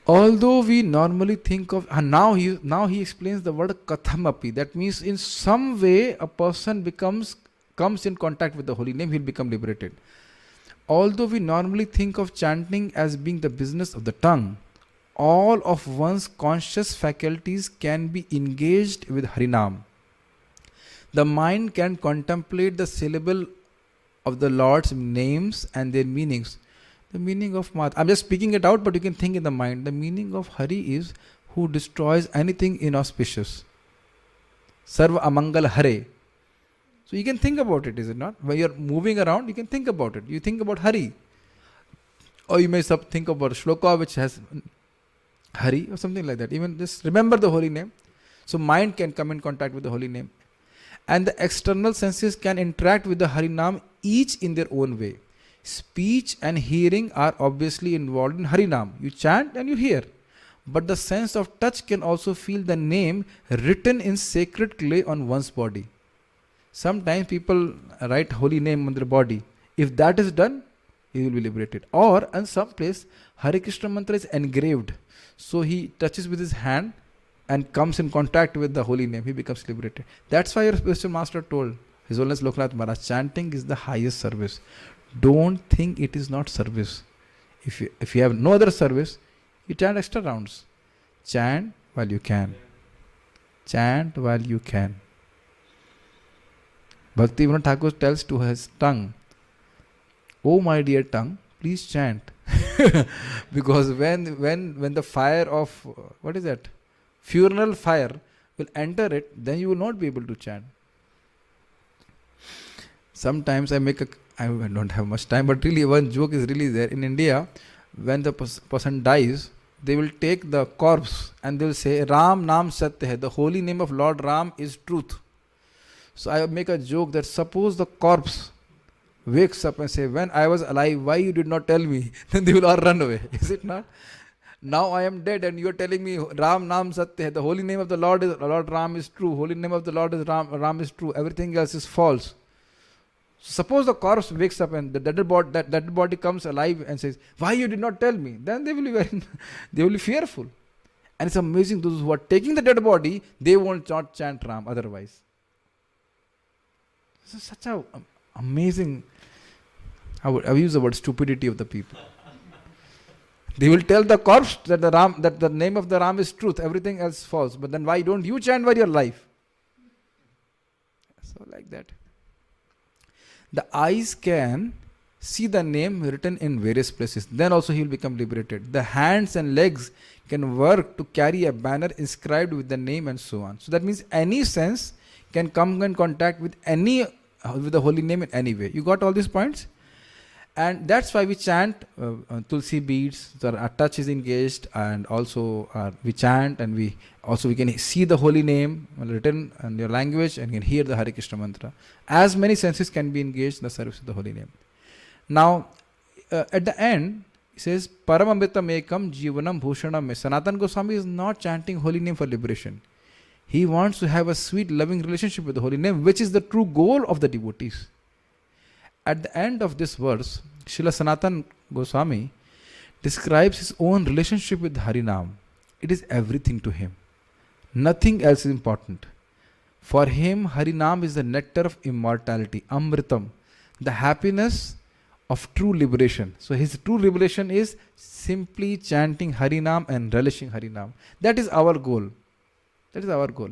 Although we normally think of, and now he explains the word kathamapi. That means in some way a person comes in contact with the holy name, he'll become liberated. Although we normally think of chanting as being the business of the tongue, all of one's conscious faculties can be engaged with Harinam. The mind can contemplate the syllable of the Lord's names and their meanings. The meaning of I'm just speaking it out, but you can think in the mind. The meaning of Hari is who destroys anything inauspicious. Sarva Amangal Hare. So you can think about it, is it not? When you're moving around, you can think about it. You think about Hari. Or you may think about shloka which has Hari or something like that. Even just remember the holy name. So mind can come in contact with the holy name. And the external senses can interact with the Harinam, each in their own way. Speech and hearing are obviously involved in Harinam. You chant and you hear. But the sense of touch can also feel the name written in sacred clay on one's body. Sometimes people write holy name on their body. If that is done, he will be liberated. Or in some place, Hare Krishna mantra is engraved. So he touches with his hand and comes in contact with the holy name. He becomes liberated. That's why your spiritual master told His Holiness Loknath Maharaj, chanting is the highest service. Don't think it is not service. If you have no other service, you chant extra rounds. Chant while you can. Chant while you can. Bhaktivinoda Thakur tells to his tongue, oh my dear tongue, please chant. Because when the fire of, what is that? Funeral fire will enter it, then you will not be able to chant. Sometimes I don't have much time, but really one joke is really there. In India, when the person dies, they will take the corpse and they will say, Ram Naam Satya hai. The holy name of Lord Ram is truth. So I make a joke that suppose the corpse wakes up and say, when I was alive, why you did not tell me? Then they will all run away. Is it not? Now I am dead and you are telling me Ram Naam Satya hai. The holy name of the Lord Ram is true. Holy name of the Lord is Ram is true. Everything else is false. Suppose the corpse wakes up and the dead body comes alive and says, "Why you did not tell me?" Then they will be very, they will be fearful. And it's amazing, those who are taking the dead body, they won't not chant Ram otherwise. This is such a amazing, I would use the word stupidity of the people. They will tell the corpse that the name of the Ram is truth, everything else false. But then why don't you chant for your life? So like that. The eyes can see the name written in various places. Then also he will become liberated. The hands and legs can work to carry a banner inscribed with the name and so on. So that means any sense can come in contact with with the holy name in any way. You got all these points? And that's why we chant Tulsi beads, so our touch is engaged, and also we chant, and we can see the holy name written in your language, and you can hear the Hare Krishna mantra. As many senses can be engaged in the service of the holy name. Now, at the end, it says, Paramamritam ekam jivanam bhushanam me. Sanatana Goswami is not chanting holy name for liberation. He wants to have a sweet, loving relationship with the holy name, which is the true goal of the devotees. At the end of this verse, Srila Sanatana Goswami describes his own relationship with Harinam. It is everything to him. Nothing else is important. For him, Harinam is the nectar of immortality, Amritam, the happiness of true liberation. So his true liberation is simply chanting Harinam and relishing Harinam. That is our goal. That is our goal.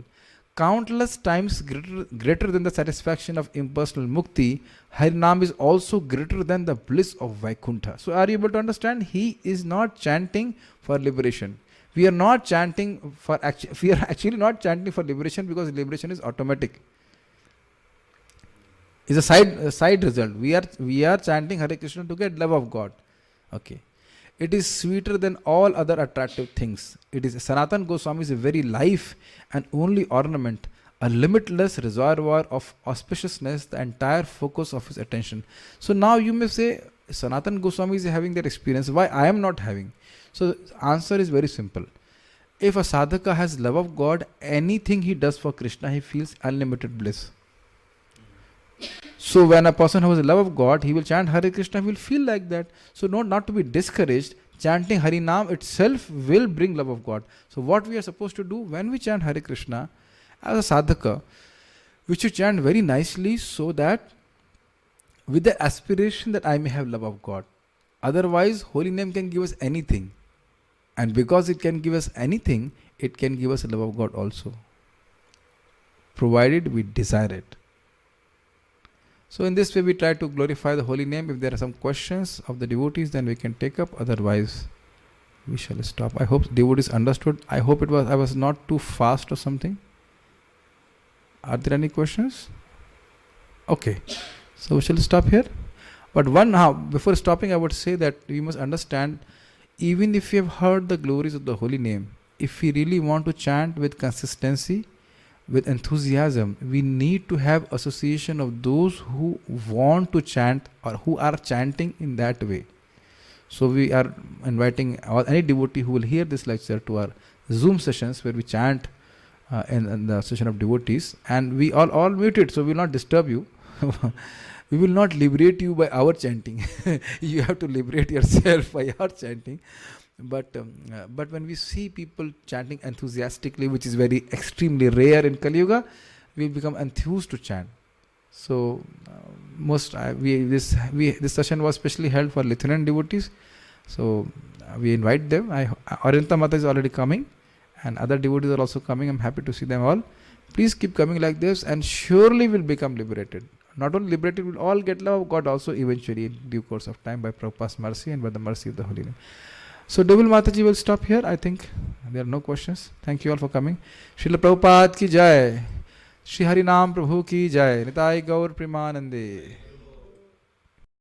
Countless times greater than the satisfaction of impersonal mukti, Harinam is also greater than the bliss of Vaikuntha. So are you able to understand? He is not chanting for liberation. We are not chanting for we are actually not chanting for liberation, because liberation is automatic. It's a side result. We are chanting Hare Krishna to get love of God. Okay. It is sweeter than all other attractive things. It is Sanatana Goswami's very life and only ornament, a limitless reservoir of auspiciousness, the entire focus of his attention. So now you may say, Sanatana Goswami is having that experience, why I am not having? So the answer is very simple. If a sadhaka has love of God, anything he does for Krishna, he feels unlimited bliss. So when a person who has a love of God, he will chant Hare Krishna, he will feel like that. So not to be discouraged, chanting Harinam itself will bring love of God. So what we are supposed to do when we chant Hare Krishna as a sadhaka, we should chant very nicely, so that with the aspiration that I may have love of God. Otherwise, holy name can give us anything. And because it can give us anything, it can give us a love of God also, provided we desire it. So in this way we try to glorify the holy name. If there are some questions of the devotees, then we can take up. Otherwise, we shall stop. I hope devotees understood. I hope I was not too fast or something. Are there any questions? Okay. So we shall stop here. But before stopping, I would say that we must understand, even if we have heard the glories of the holy name, if we really want to chant with consistency, with enthusiasm, we need to have association of those who want to chant or who are chanting in that way. So we are inviting any devotee who will hear this lecture to our Zoom sessions, where we chant in the session of devotees, and we all muted, so we will not disturb you. We will not liberate you by our chanting. You have to liberate yourself by our chanting. But when we see people chanting enthusiastically, which is very extremely rare in Kali Yuga, we become enthused to chant. So this session was specially held for Lithuanian devotees. So we invite them. Orienta Mata is already coming, and other devotees are also coming. I'm happy to see them all. Please keep coming like this, and surely we'll become liberated. Not only liberated, we'll all get love of God also eventually in due course of time, by Prabhupada's mercy and by the mercy of the Holy Name. So Devil Mataji will stop here. I think there are no questions. Thank you all for coming. Srila Prabhupada ki jai. Shri Hari Naam Prabhu ki jai. Nitai Gaur Premanande.